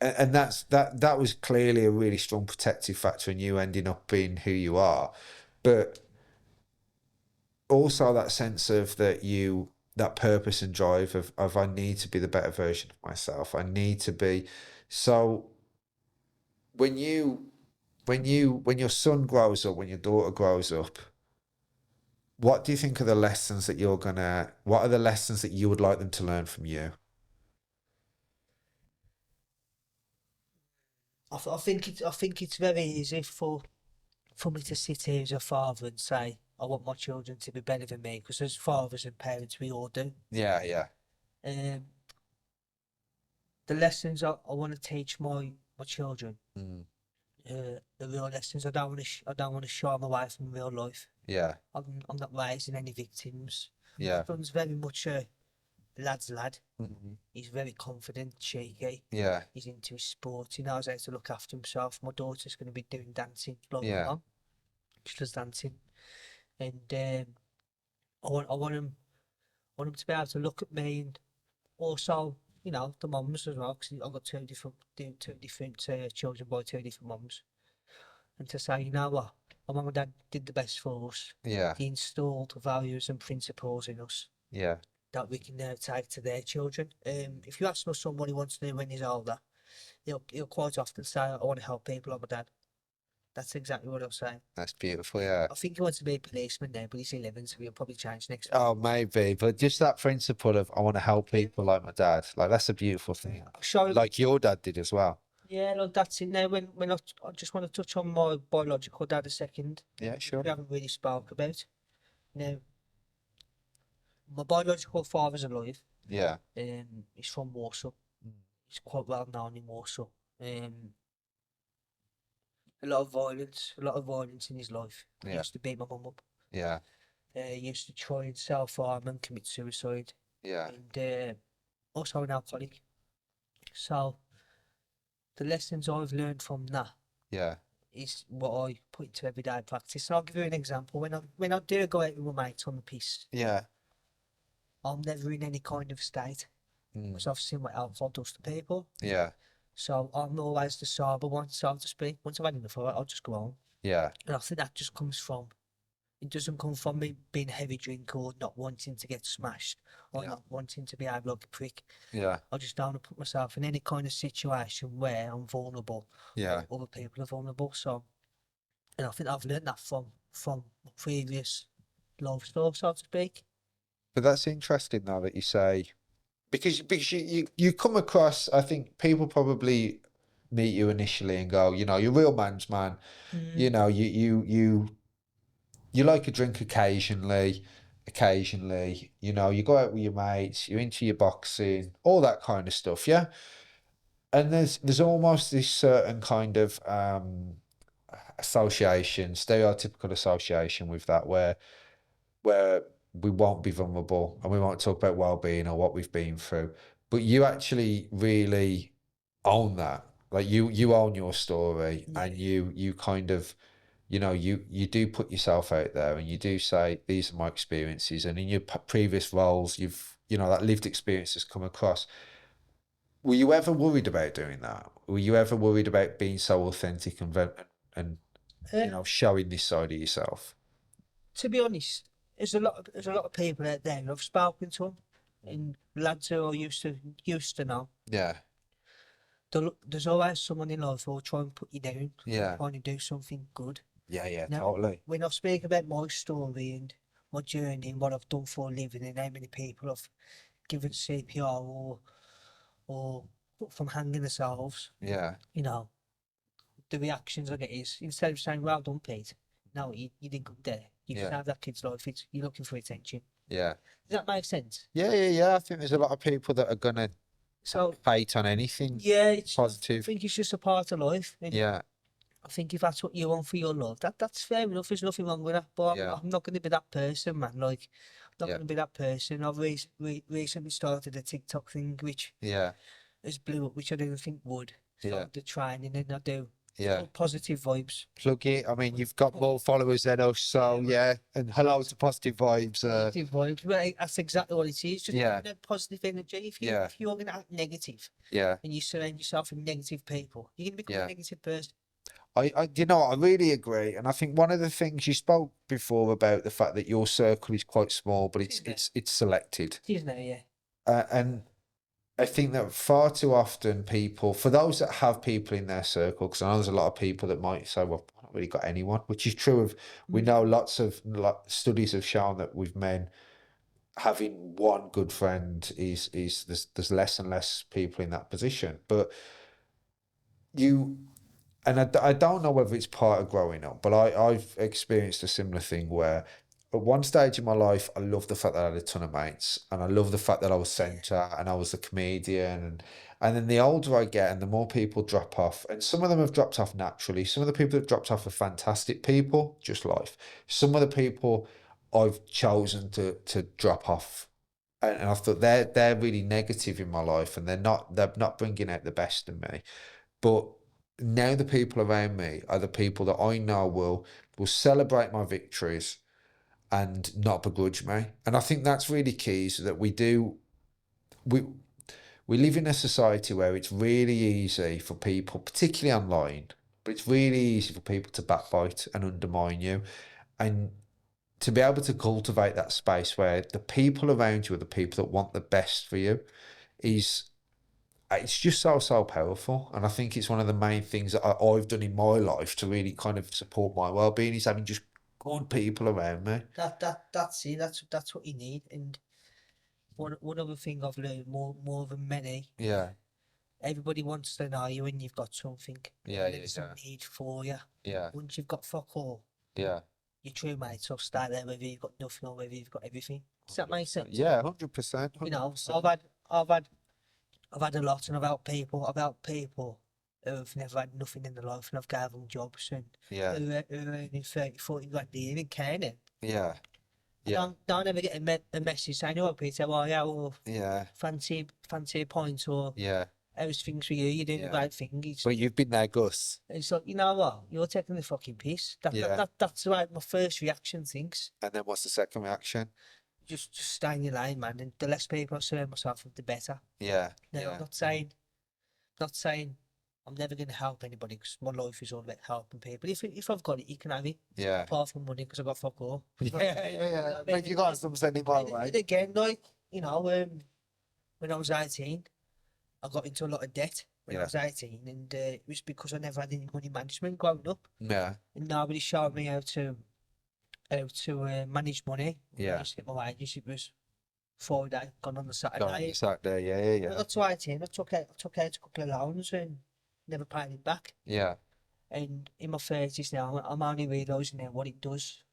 and that was clearly a really strong protective factor in you ending up being who you are. But also that sense of that purpose and drive of I need to be the better version of myself. I need to be. So when your son grows up, when your daughter grows up, what do you think are the lessons that what are the lessons that you would like them to learn from you? I think it's very easy for me to sit here as a father and say I want my children to be better than me, because as fathers and parents we all do. Yeah, yeah. The lessons I want to teach my children, Mm. the real lessons. I don't want to shy them away from real life. Yeah, I'm not raising any victims. yeah. My son's very much a lad's lad. Mm-hmm. He's very confident, cheeky. Yeah, He's into his sport. He knows how to look after himself. My daughter's going to be doing dancing like my yeah. mum. She does dancing, and I want him to be able to look at me, and also, you know, the mums as well, because I've got two different children by two different mums, and to say, you know what, my mum and dad did the best for us. Yeah, They installed values and principles in us yeah. that we can now take to their children. If you ask my son what he wants to do when he's older, he'll quite often say, I want to help people like my dad. That's exactly what I'll say. That's beautiful, yeah. I think he wants to be a policeman now, but he's 11, so he'll probably change next week. Oh, maybe, but just that principle of I want to help people like my dad, like that's a beautiful thing. So, Like your dad did as well. yeah, look, that's it. Now, when I just want to touch on my biological dad a second. Yeah, sure. We haven't really spoke about. Now, my biological father's alive. Yeah. He's from Warsaw. He's quite well known in Warsaw. A lot of violence in his life. He Yeah. used to beat my mum up. Yeah. He used to try and self-harm and commit suicide. Yeah. And also an alcoholic. So the lessons I've learned from that Yeah. is what I put into everyday practice. And I'll give you an example. When I do go out with my mates on the piss, Yeah. I'm never in any kind of state because I've seen what alcohol does to people. Yeah. So I'm always the sober one, so to speak. Once I've had enough of it, I'll just go home. Yeah. And I think that just comes from, it doesn't come from me being a heavy drinker or not wanting to get smashed or Yeah. not wanting to behave like a prick. Yeah. I just don't want to put myself in any kind of situation where I'm vulnerable Yeah. or other people are vulnerable. So, and I think I've learned that from my previous lifestyle, so to speak. But that's interesting though that you say, because you come across, I think people probably meet you initially and go, you know, you're a real man's man. You know, you like a drink occasionally, you know, you go out with your mates, you're into your boxing, all that kind of stuff, yeah. And there's almost this certain kind of association, stereotypical association with that, where we won't be vulnerable and we won't talk about well-being or what we've been through. But you actually really own that. Like you own your story, and you kind of, you know, you do put yourself out there and you do say, these are my experiences. And in your previous roles, you know, that lived experience has come across. Were you ever worried about doing that? Were you ever worried about being so authentic and you know, showing this side of yourself? To be honest, there's a lot of people out there, and I've spoken to them, and lads who I used to know. Yeah. There's always someone in life who will try and put you down, Yeah. trying to do something good. Yeah, Now, totally. when I speak about my story and my journey and what I've done for a living and how many people I've given CPR or put from hanging themselves, Yeah. you know, the reactions I get is, instead of saying, well done, Pete, no, you did good there. You Yeah. saved that kid's life. You're looking for attention. Yeah. Does that make sense? Yeah. I think there's a lot of people that are gonna So, hate on anything yeah, I positive. think it's just a part of life. And Yeah. I think if that's what you want for your love, that's fair enough. There's nothing wrong with that. But Yeah. I'm not going to be that person, man. Like, I'm not Yeah. going to be that person. I've recently started a TikTok thing, which Yeah. has blew up, which I didn't think would. Yeah. Started the training, and I do. Yeah. All positive vibes. Plug it. I mean, you've got more followers than us, so yeah. And hello to positive vibes. Positive vibes. Well, that's exactly what it is. Just Yeah. positive energy. If Yeah. you're going to act negative Yeah. and you surround yourself with negative people, you're going to become Yeah. a negative person. You know, I really agree, and I think one of the things you spoke before about the fact that your circle is quite small, but it's selected, Isn't it? Yeah. and I think that far too often people, for those that have people in their circle, because I know there's a lot of people that might say, well, I've not really got anyone, which is true of, we know lots of studies have shown that with men, having one good friend is there's less and less people in that position. But I don't know whether it's part of growing up, but I've experienced a similar thing where at one stage in my life, I loved the fact that I had a ton of mates, and I loved the fact that I was centre and I was a comedian. And then the older I get and the more people drop off, and some of them have dropped off naturally. Some of the people that have dropped off are fantastic people, just life. Some of the people I've chosen to drop off, and I thought they're really negative in my life, and they're not bringing out the best in me. But now the people around me are the people that I know will celebrate my victories and not begrudge me. And I think that's really key, so that we live in a society where it's really easy for people, particularly online, but it's really easy for people to backbite and undermine you. And to be able to cultivate that space where the people around you are the people that want the best for you it's just so powerful. And I think it's one of the main things that I've done in my life to really kind of support my well-being, is having just good people around me. That's it. That's what you need. And one other thing I've learned more than many. Yeah. Everybody wants to know you when you've got something. Yeah. There's a need for you. Yeah. Once you've got fuck all, Yeah. your true mates will stay there whether you've got nothing or whether you've got everything. Does that make sense? Yeah, 100%. You know, 100%. I've had a lot, and I've helped people who've never had nothing in their life, and I've gave them jobs, and Yeah. who are earning 30, 40 grand a year in Canada. Yeah. I Yeah. don't ever get a message saying, "Oh, Peter, well, yeah, or Yeah. fancy a point," or Yeah. "How's things for you? You're doing a Yeah. great thing." But you've been there, Gus. It's like, you know what? You're taking the fucking piss. Yeah. That's the way my first reaction thinks. And then what's the second reaction? Just stay in your lane, man. And the less people I surround myself with, the better. Yeah. Now, Yeah. I'm not saying I'm never going to help anybody, because my life is all about helping people. If I've got it, you can have it. Yeah. Apart from money, because I've got fuck all. Yeah. But you got some sending my way. And again, like, you know, when I was 18, I got into a lot of debt when I was 18, and it was because I never had any money management growing up, Yeah. and nobody showed me how to manage money. When I Yeah. used to get my wages, it was Friday, gone on the Got Saturday. it. Sat there. Yeah. Yeah. When I got to 18, I took out a couple of loans and never paid it back. Yeah. And in my 30s now, I'm only realising now what it does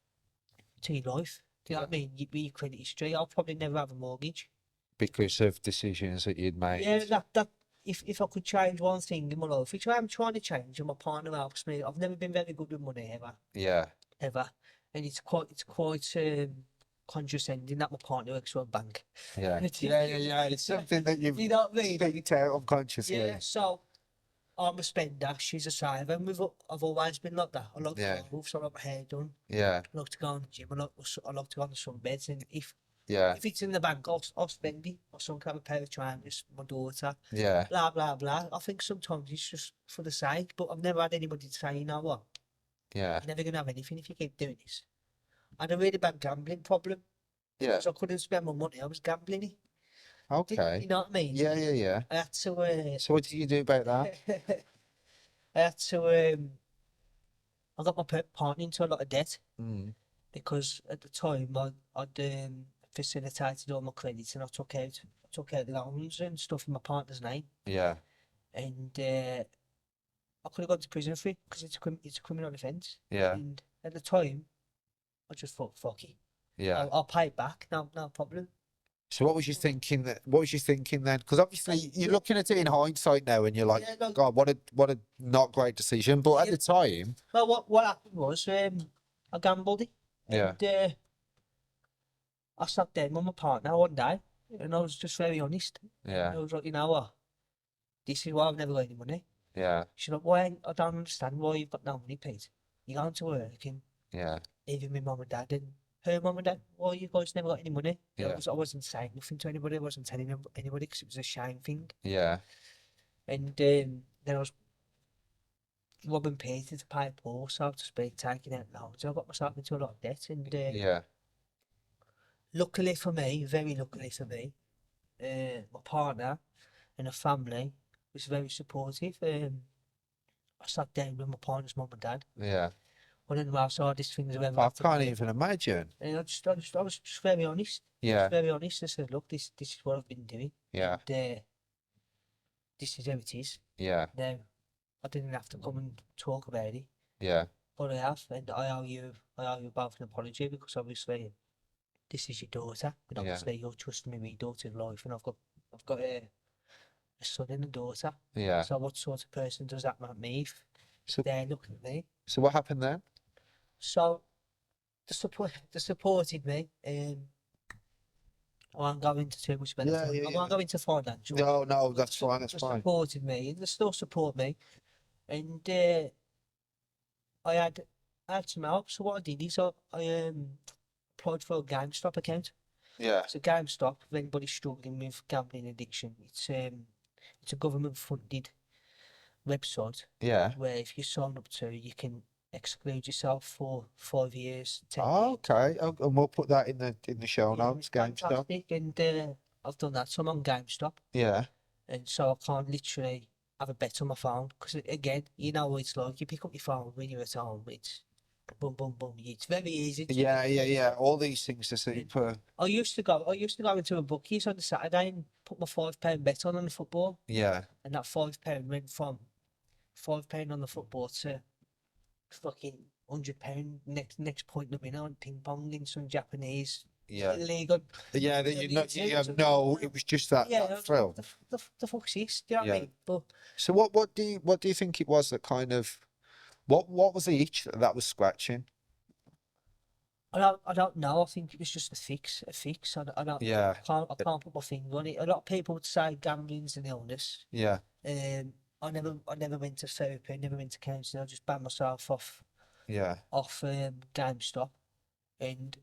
to your life. Do you know what I mean? Your credit history. I'll probably never have a mortgage. Because of decisions that you'd made. Yeah, that if I could change one thing in my life, which I'm trying to change, and my partner helps me. I've never been very good with money Yeah. ever, and it's quite condescending that my partner works for a bank. Yeah. Yeah. It's something that you've You know what I mean? speaked out unconsciously. Yeah. So I'm a spender. She's a saver, and I've always been like that. I like to move, so I like my hair done. Yeah. I like to go on the gym. I like to go on the sunbeds, and if Yeah. it's in the bank, I'll spend it. My son can have a pair of trainers, my daughter, Yeah. blah, blah, blah. I think sometimes it's just for the sake, but I've never had anybody say, you know what, Yeah. you're never going to have anything if you keep doing this. I had a really bad gambling problem, Yeah. because I couldn't spend my money, I was gambling it. Okay. You know what I mean? Yeah. I had to, So what did you do about that? I had to, I got my partner into a lot of debt, Mm. because at the time I'd facilitated all my credits, and I took out loans and stuff in my partner's name, Yeah. and I could have gone to prison for it, because it's a criminal offence. Yeah. And at the time, I just thought, fuck it, Yeah. I'll pay it back, no problem. So what was you thinking then? Because obviously you're looking at it in hindsight now, and you're like, Yeah, no. God, what a not great decision. But at the time, Well, what happened was, I gambled it, Yeah. and I sat down with my partner one day, and I was just very honest. yeah, I was like, you know what, this is why I've never got any money. yeah, She's like, why? I don't understand why you've got no money, Pete. You're going to work and yeah, leaving my mum and dad and her mum and dad. Why you guys never got any money? Yeah. I wasn't saying nothing to anybody. I wasn't telling anybody, because it was a shame thing. yeah, And then I was robbing Peter to pay Paul, so to speak, taking out loans. I got myself into a lot of debt. And yeah, luckily for me, very luckily for me, my partner and her family was very supportive. I sat down with my partner's mum and dad. yeah. One of the most hardest things I've ever I had to can't do. even imagine. And I was just very honest. Yeah, Very honest. I said, look, this is what I've been doing. yeah, And, this is how it is. yeah, Now, I didn't have to come and talk about it, yeah, but I have, and I owe you both an apology, because obviously this is your daughter, and Yeah. obviously you're trusting me with your daughter's life, and I've got a son and a daughter. yeah. So what sort of person does that make me if So, they're looking at me? so what happened then? So they supported me. I won't go into too much about Yeah, it. yeah, I won't go into financial. No, that's fine, that's They fine. supported me, and they still support me. And I had some help. So what I did is I applied for a GameStop account. Yeah, So GameStop, for anybody struggling with gambling addiction, it's a government funded website yeah. where if you sign up to, you can exclude yourself for 5 years, 10 years. Oh, okay. And we'll put that in the show Yeah, notes. it's GameStop. fantastic, and I've done that. So I'm on GameStop, Yeah, and so I can't literally have a bet on my phone, because again, you know what it's like. You pick up your phone when you're at home. It's boom, boom, boom. It's very easy. yeah. All these things are super. I used to go into a bookies on the Saturday and put my £5 bet on the football, Yeah, and that £5 went from £5 on the football to fucking £100 next point of winner on ping pong in some Japanese Yeah. illegal. Yeah, that you have no. It was just that Yeah, that thrill. the fuck's this? Do you know what I Yeah. mean? But So what do you think it was that kind of what was the itch that was scratching? I don't know. I think it was just a fix. Yeah. I can't put my finger on it. A lot of people would say gambling's an illness. Yeah. I never went to therapy. I never went to counselling. I just banned myself Yeah. off GameStop, and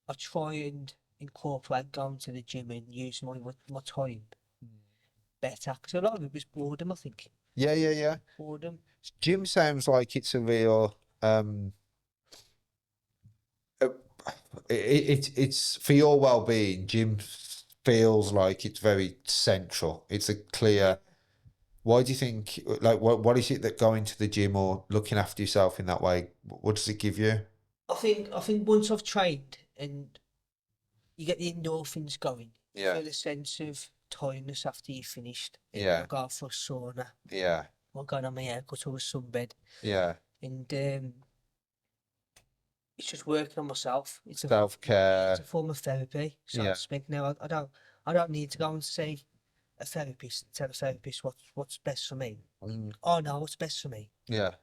I try and incorporate going to the gym and use my time better, because a lot of it was boredom. I think Yeah. boredom. Gym sounds like it's a real uh, it's for your well-being. Gym feels like it's very central. It's a clear. Why do you think, like, what is it that going to the gym or looking after yourself in that way, what does it give you? I think once I've trained and you get the endorphins going, you Yeah. feel a sense of tiredness after you've finished. And Yeah. I go for a sauna. Yeah. I'm going on my haircut or a sunbed, Yeah. and it's just working on myself. It's Self-care. a form of therapy, so Yeah. to speak. Now I don't need to go and see a therapist and tell a therapist what's best for me. I know what's best for me. Yeah.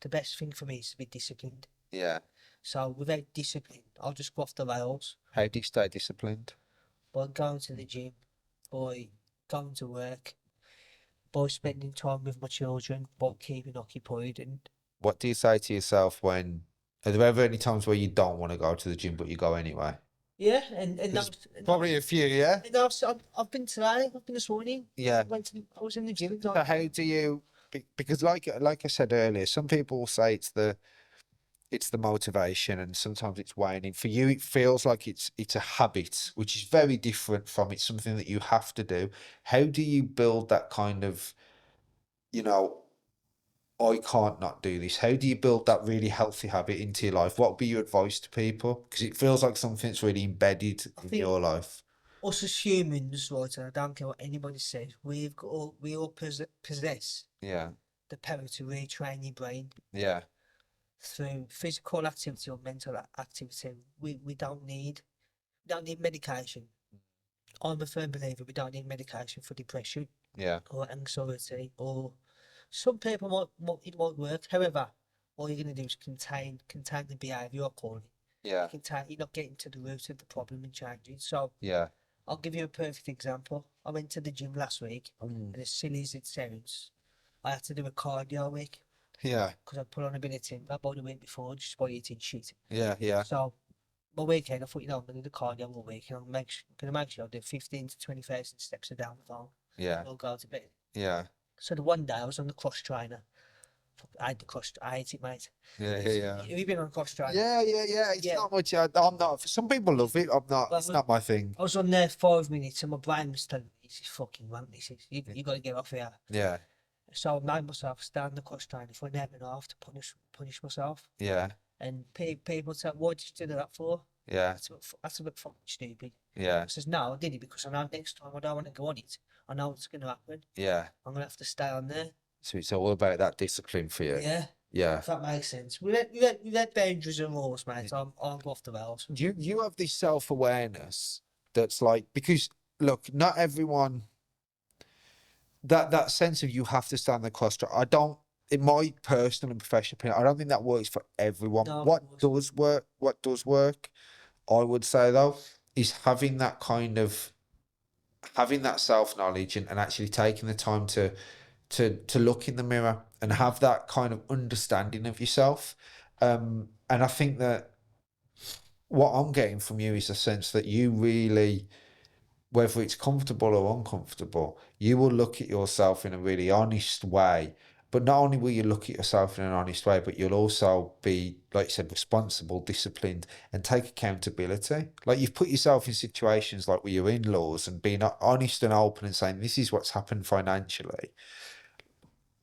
The best thing for me is to be disciplined. Yeah. So without discipline, I'll just go off the rails. How do you stay disciplined? By going to the gym, by going to work, by spending time with my children, by keeping occupied, and What do you say to yourself when, are there ever any times where you don't want to go to the gym, but you go anyway? yeah, and There's probably a few, yeah? and I've been today. I've been this morning. Yeah. I was in the gym. So how do you, because like I said earlier, some people will say it's the motivation and sometimes it's waning. For you, it feels like it's a habit, which is very different from it's something that you have to do. How do you build that kind of, you know, I can't not do this? How do you build that really healthy habit into your life? What would be your advice to people? Because it feels like something that's really embedded in your life. Us as humans, right, and I don't care what anybody says, we all possess Yeah, the power to retrain your brain yeah, through physical activity or mental activity. We don't need medication. I'm a firm believer we don't need medication for depression yeah, or anxiety, or some people it might work. However, all you're gonna do is contain the behaviour, I call it. yeah, You're not getting to the root of the problem and changing. So yeah. I'll give you a perfect example. I went to the gym last week, and as silly as it sounds, I had to do a cardio week Yeah, because I put on a bit of tin about the week before just by eating shit. yeah. So my weekend, I thought, I'm going to do cardio all week, and I'm going to make sure I do 15 to 20,000 steps a day on the phone. Yeah, I'll go to bed. yeah, So the one day I was on the cross trainer. I had the cross. I hate it, mate. yeah. Have you been on a cross trainer? Yeah. It's Yeah. not much. I'm not. Some people love it. I'm not. Well, It's not my thing. I was on there 5 minutes, and my brain was telling me, "This is fucking rank. You got to get off here." Yeah, So I made myself stand the cross trainer for an hour and a half to punish myself. yeah, And people say, "What did you do that for?" yeah, That's a bit fucking stupid. yeah, I says, "No, I did it because I know next time I don't want to go on it. I know what's going to happen. yeah. I'm going to have to stay on there." So it's all about that discipline for you. Yeah, Yeah. if that makes sense. We let boundaries and rules, mate. I'll go off the rails. You have this self-awareness that's like, because look, not everyone, that sense of you have to stand the cluster. I don't, in my personal and professional opinion, I don't think that works for everyone. No, What does work, I would say though, is having that kind of, having that self-knowledge and actually taking the time to look in the mirror and have that kind of understanding of yourself. And I think that what I'm getting from you is a sense that you really, whether it's comfortable or uncomfortable, you will look at yourself in a really honest way. But not only will you look at yourself in an honest way, but you'll also be, like you said, responsible, disciplined, and take accountability. Like you've put yourself in situations like with your in-laws and being honest and open and saying, this is what's happened financially.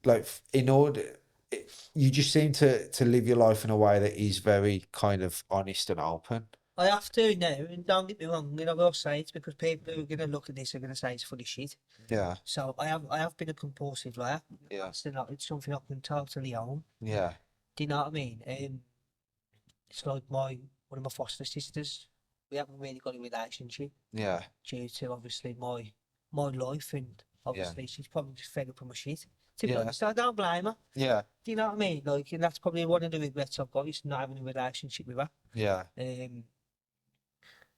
Like in order, you just seem to live your life in a way that is very kind of honest and open. I have to now, and don't get me wrong, I will say it because people who are going to look at this are going to say it's full of shit. Yeah, So I have been a compulsive liar. yeah, It's something I can totally own. yeah, Do you know what I mean? It's like one of my foster sisters. we haven't really got a relationship Yeah. due to obviously my life, and obviously she's probably just fed up with my shit. To be Yeah. honest, I don't blame her. Yeah. Do you know what I mean? Like, and that's probably one of the regrets I've got, is not having a relationship with her. Yeah.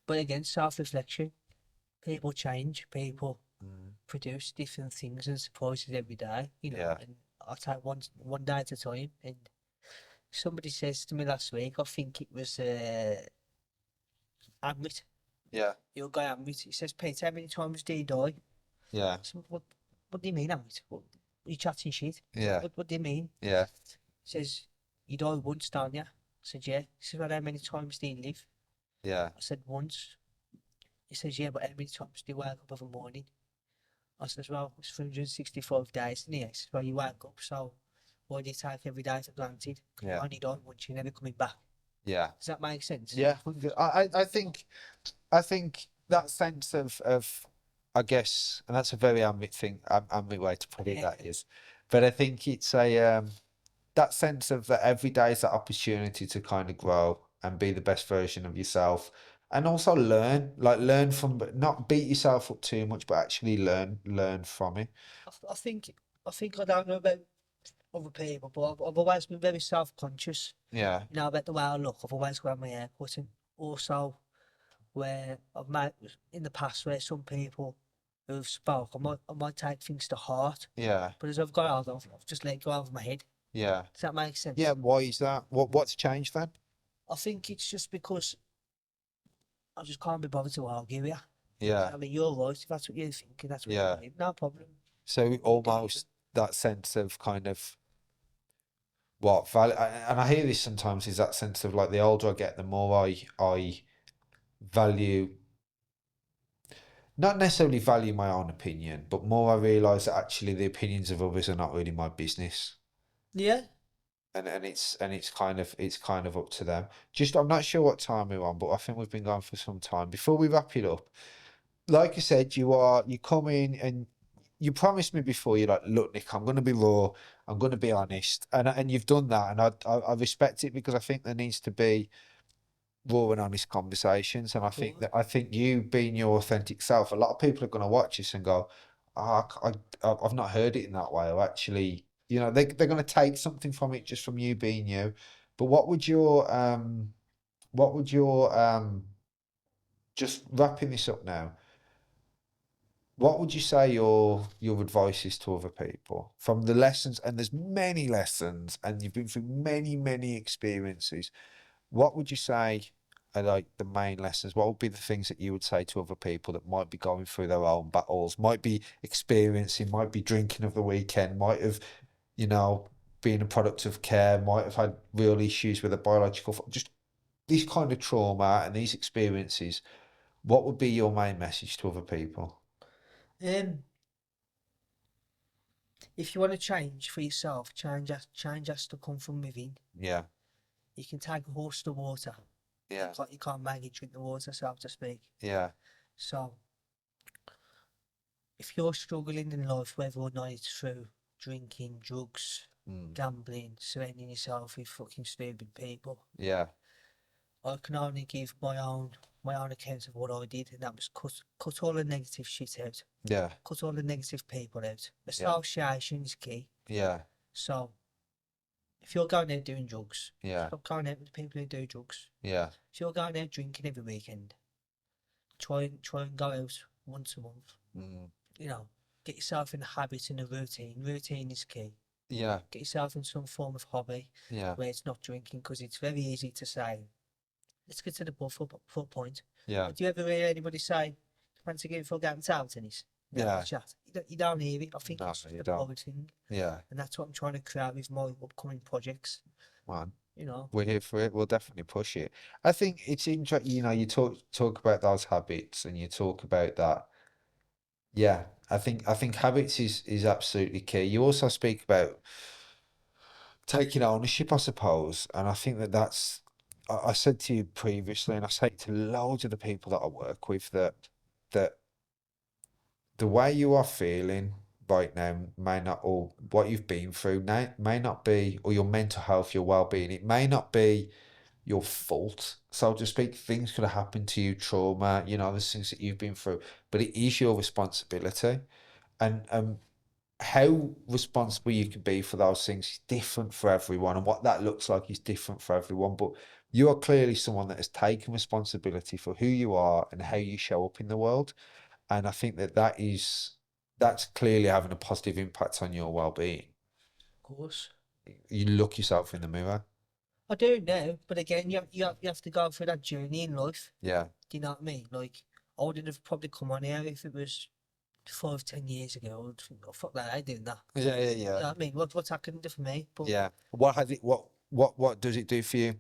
But again, self-reflection. People change. People Mm. produce different things and surprises every day. You know, Yeah. and I take one day at a time. And somebody says to me last week, I think it was Admit. Yeah. Your guy Admit. He says, Pete, how many times do you die? Yeah. So what do you mean, Admit? What, you chatting shit? Yeah. What do you mean? Yeah. He says, you die once, don't you? I said, yeah. He says, well, how many times do you live? Yeah. I said, once. He says, yeah, but how many times do you wake up every morning? I says, well, it's 365 days, isn't it? He says, well, you wake up, so why do you take every day for granted? Yeah. You only die once, you're never coming back. Yeah. Does that make sense? Yeah. I think that sense of I guess, and that's a very ambit thing, ambit way to put it, that is. But I think it's a that sense of that every day is that opportunity to kind of grow and be the best version of yourself, and also learn from, but not beat yourself up too much, but actually learn from it. I think I don't know about other people, but I've always been very self-conscious. Yeah. You know, about the way I look. I've always got my hair cut, and also where I've met in the past where some people who have spoke, I might take things to heart, Yeah. but as I've got older, I've just let go of my head. Yeah. Does that make sense? Yeah. Why is that? What's changed then? I think it's just because I just can't be bothered to argue with you. Yeah. I mean, you're right. If that's what you're thinking, that's what Yeah. you think. No problem. So almost that sense of kind of what value, and I hear this sometimes, is that sense of like the older I get, the more I value, not necessarily value my own opinion, but more I realise that actually the opinions of others are not really my business. Yeah. And it's kind of up to them. Just, I'm not sure what time we're on, but I think we've been going for some time. Before we wrap it up, like I said, you come in and you promised me before, you're like, look, Nick, I'm going to be raw, I'm going to be honest, and you've done that, and I respect it, because I think there needs to be raw and honest conversations, and I think you being your authentic self, a lot of people are going to watch this and go, oh, I've not heard it in that way, or actually, you know, they're going to take something from it just from you being you. But what would your just wrapping this up now, what would you say your advice is to other people from the lessons? And there's many lessons, and you've been through many experiences. What would you say are like the main lessons? What would be the things that you would say to other people that might be going through their own battles, might be experiencing, might be drinking of the weekend, might have, you know, been a product of care, might have had real issues with a biological, just this kind of trauma and these experiences? What would be your main message to other people? Um, if you want to change for yourself, change has to come from within. Yeah. You can take a horse to water. Yeah. You can't make it drink the water, so to speak. Yeah. So, if you're struggling in life, whether or not it's through drinking, drugs, gambling, surrounding yourself with fucking stupid people, Yeah. I can only give my own account of what I did, and that was cut all the negative shit out. Yeah. Cut all the negative people out. Association is key. Yeah. So, if you're going out doing drugs, Yeah. stop going out with people who do drugs. Yeah. If you're going out drinking every weekend, try and go out once a month. You know, get yourself in a habit and a routine. Routine is key. Yeah. Get yourself in some form of hobby Yeah. where it's not drinking, because it's very easy to say, let's get to the foot point. Yeah. But do you ever hear anybody say, fancy going for a game of table tennis? Yeah. Chat. You don't hear it. I think No, it's you the don't. private thing. Yeah. And that's what I'm trying to create with my upcoming projects. Man, You know. we're here for it. We'll definitely push it. I think it's interesting, you know, you talk about those habits, and you talk about that. Yeah, I think habits is absolutely key. You also speak about taking ownership, I suppose, and I think that's, I said to you previously, and I say it to loads of the people that I work with, that the way you are feeling right now may not, or what you've been through may not be, or your mental health, your well-being, it may not be your fault, so to speak. Things could have happened to you, trauma, there's things that you've been through, but it is your responsibility. And how responsible you can be for those things is different for everyone, and what that looks like is different for everyone. But you are clearly someone that has taken responsibility for who you are and how you show up in the world. And I think that's clearly having a positive impact on your well-being. Of course. You look yourself in the mirror. I do now, but again, you have to go through that journey in life. Yeah. Do you know what I mean? Like, I wouldn't have probably come on here if it was 5, 10 years ago. I would think, oh, fuck that, I ain't doing that. Yeah. You know what I mean? What's that going to do for me? But Yeah. What does it do for you?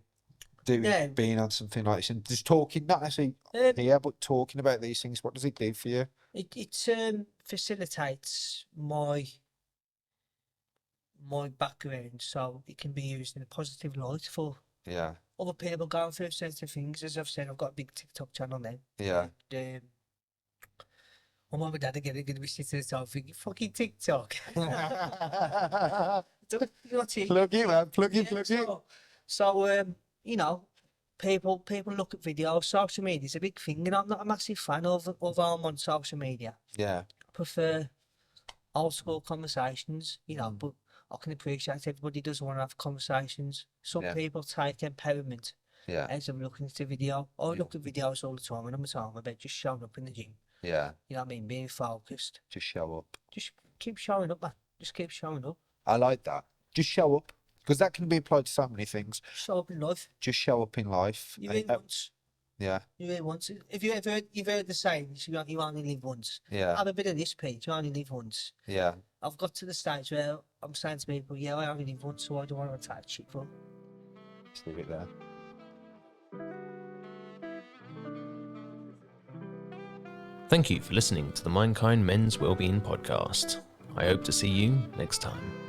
Yeah. Being on something like this and just talking, not necessarily here, but talking about these things, what does it do for you? It facilitates my background, so it can be used in a positive light for Yeah. other people going through certain things. As I've said, I've got a big TikTok channel now. Yeah. And, my mum and dad are going to be sitting at home thinking, fucking TikTok. Plug it, man. Plug it. So, people look at videos. Social media is a big thing, and I'm not a massive fan of I'm on social media. Yeah. I prefer old school conversations, but I can appreciate everybody doesn't want to have conversations. Some people take empowerment out of looking at a video. I look at videos all the time when I'm at home about just showing up in the gym. Yeah. You know what I mean? Being focused. Just show up. Just keep showing up, man. Just keep showing up. I like that. Just show up. Because that can be applied to so many things. Show up in life. Just show up in life. You live once. Yeah. You live once. If you've heard the saying, you only live once. Yeah. Have a bit of this, Pete. You only live once. Yeah. I've got to the stage where I'm saying to people, yeah, I only live once, so I don't want to take shit for. Just leave it there. Thank you for listening to the MindKind Men's Wellbeing Podcast. I hope to see you next time.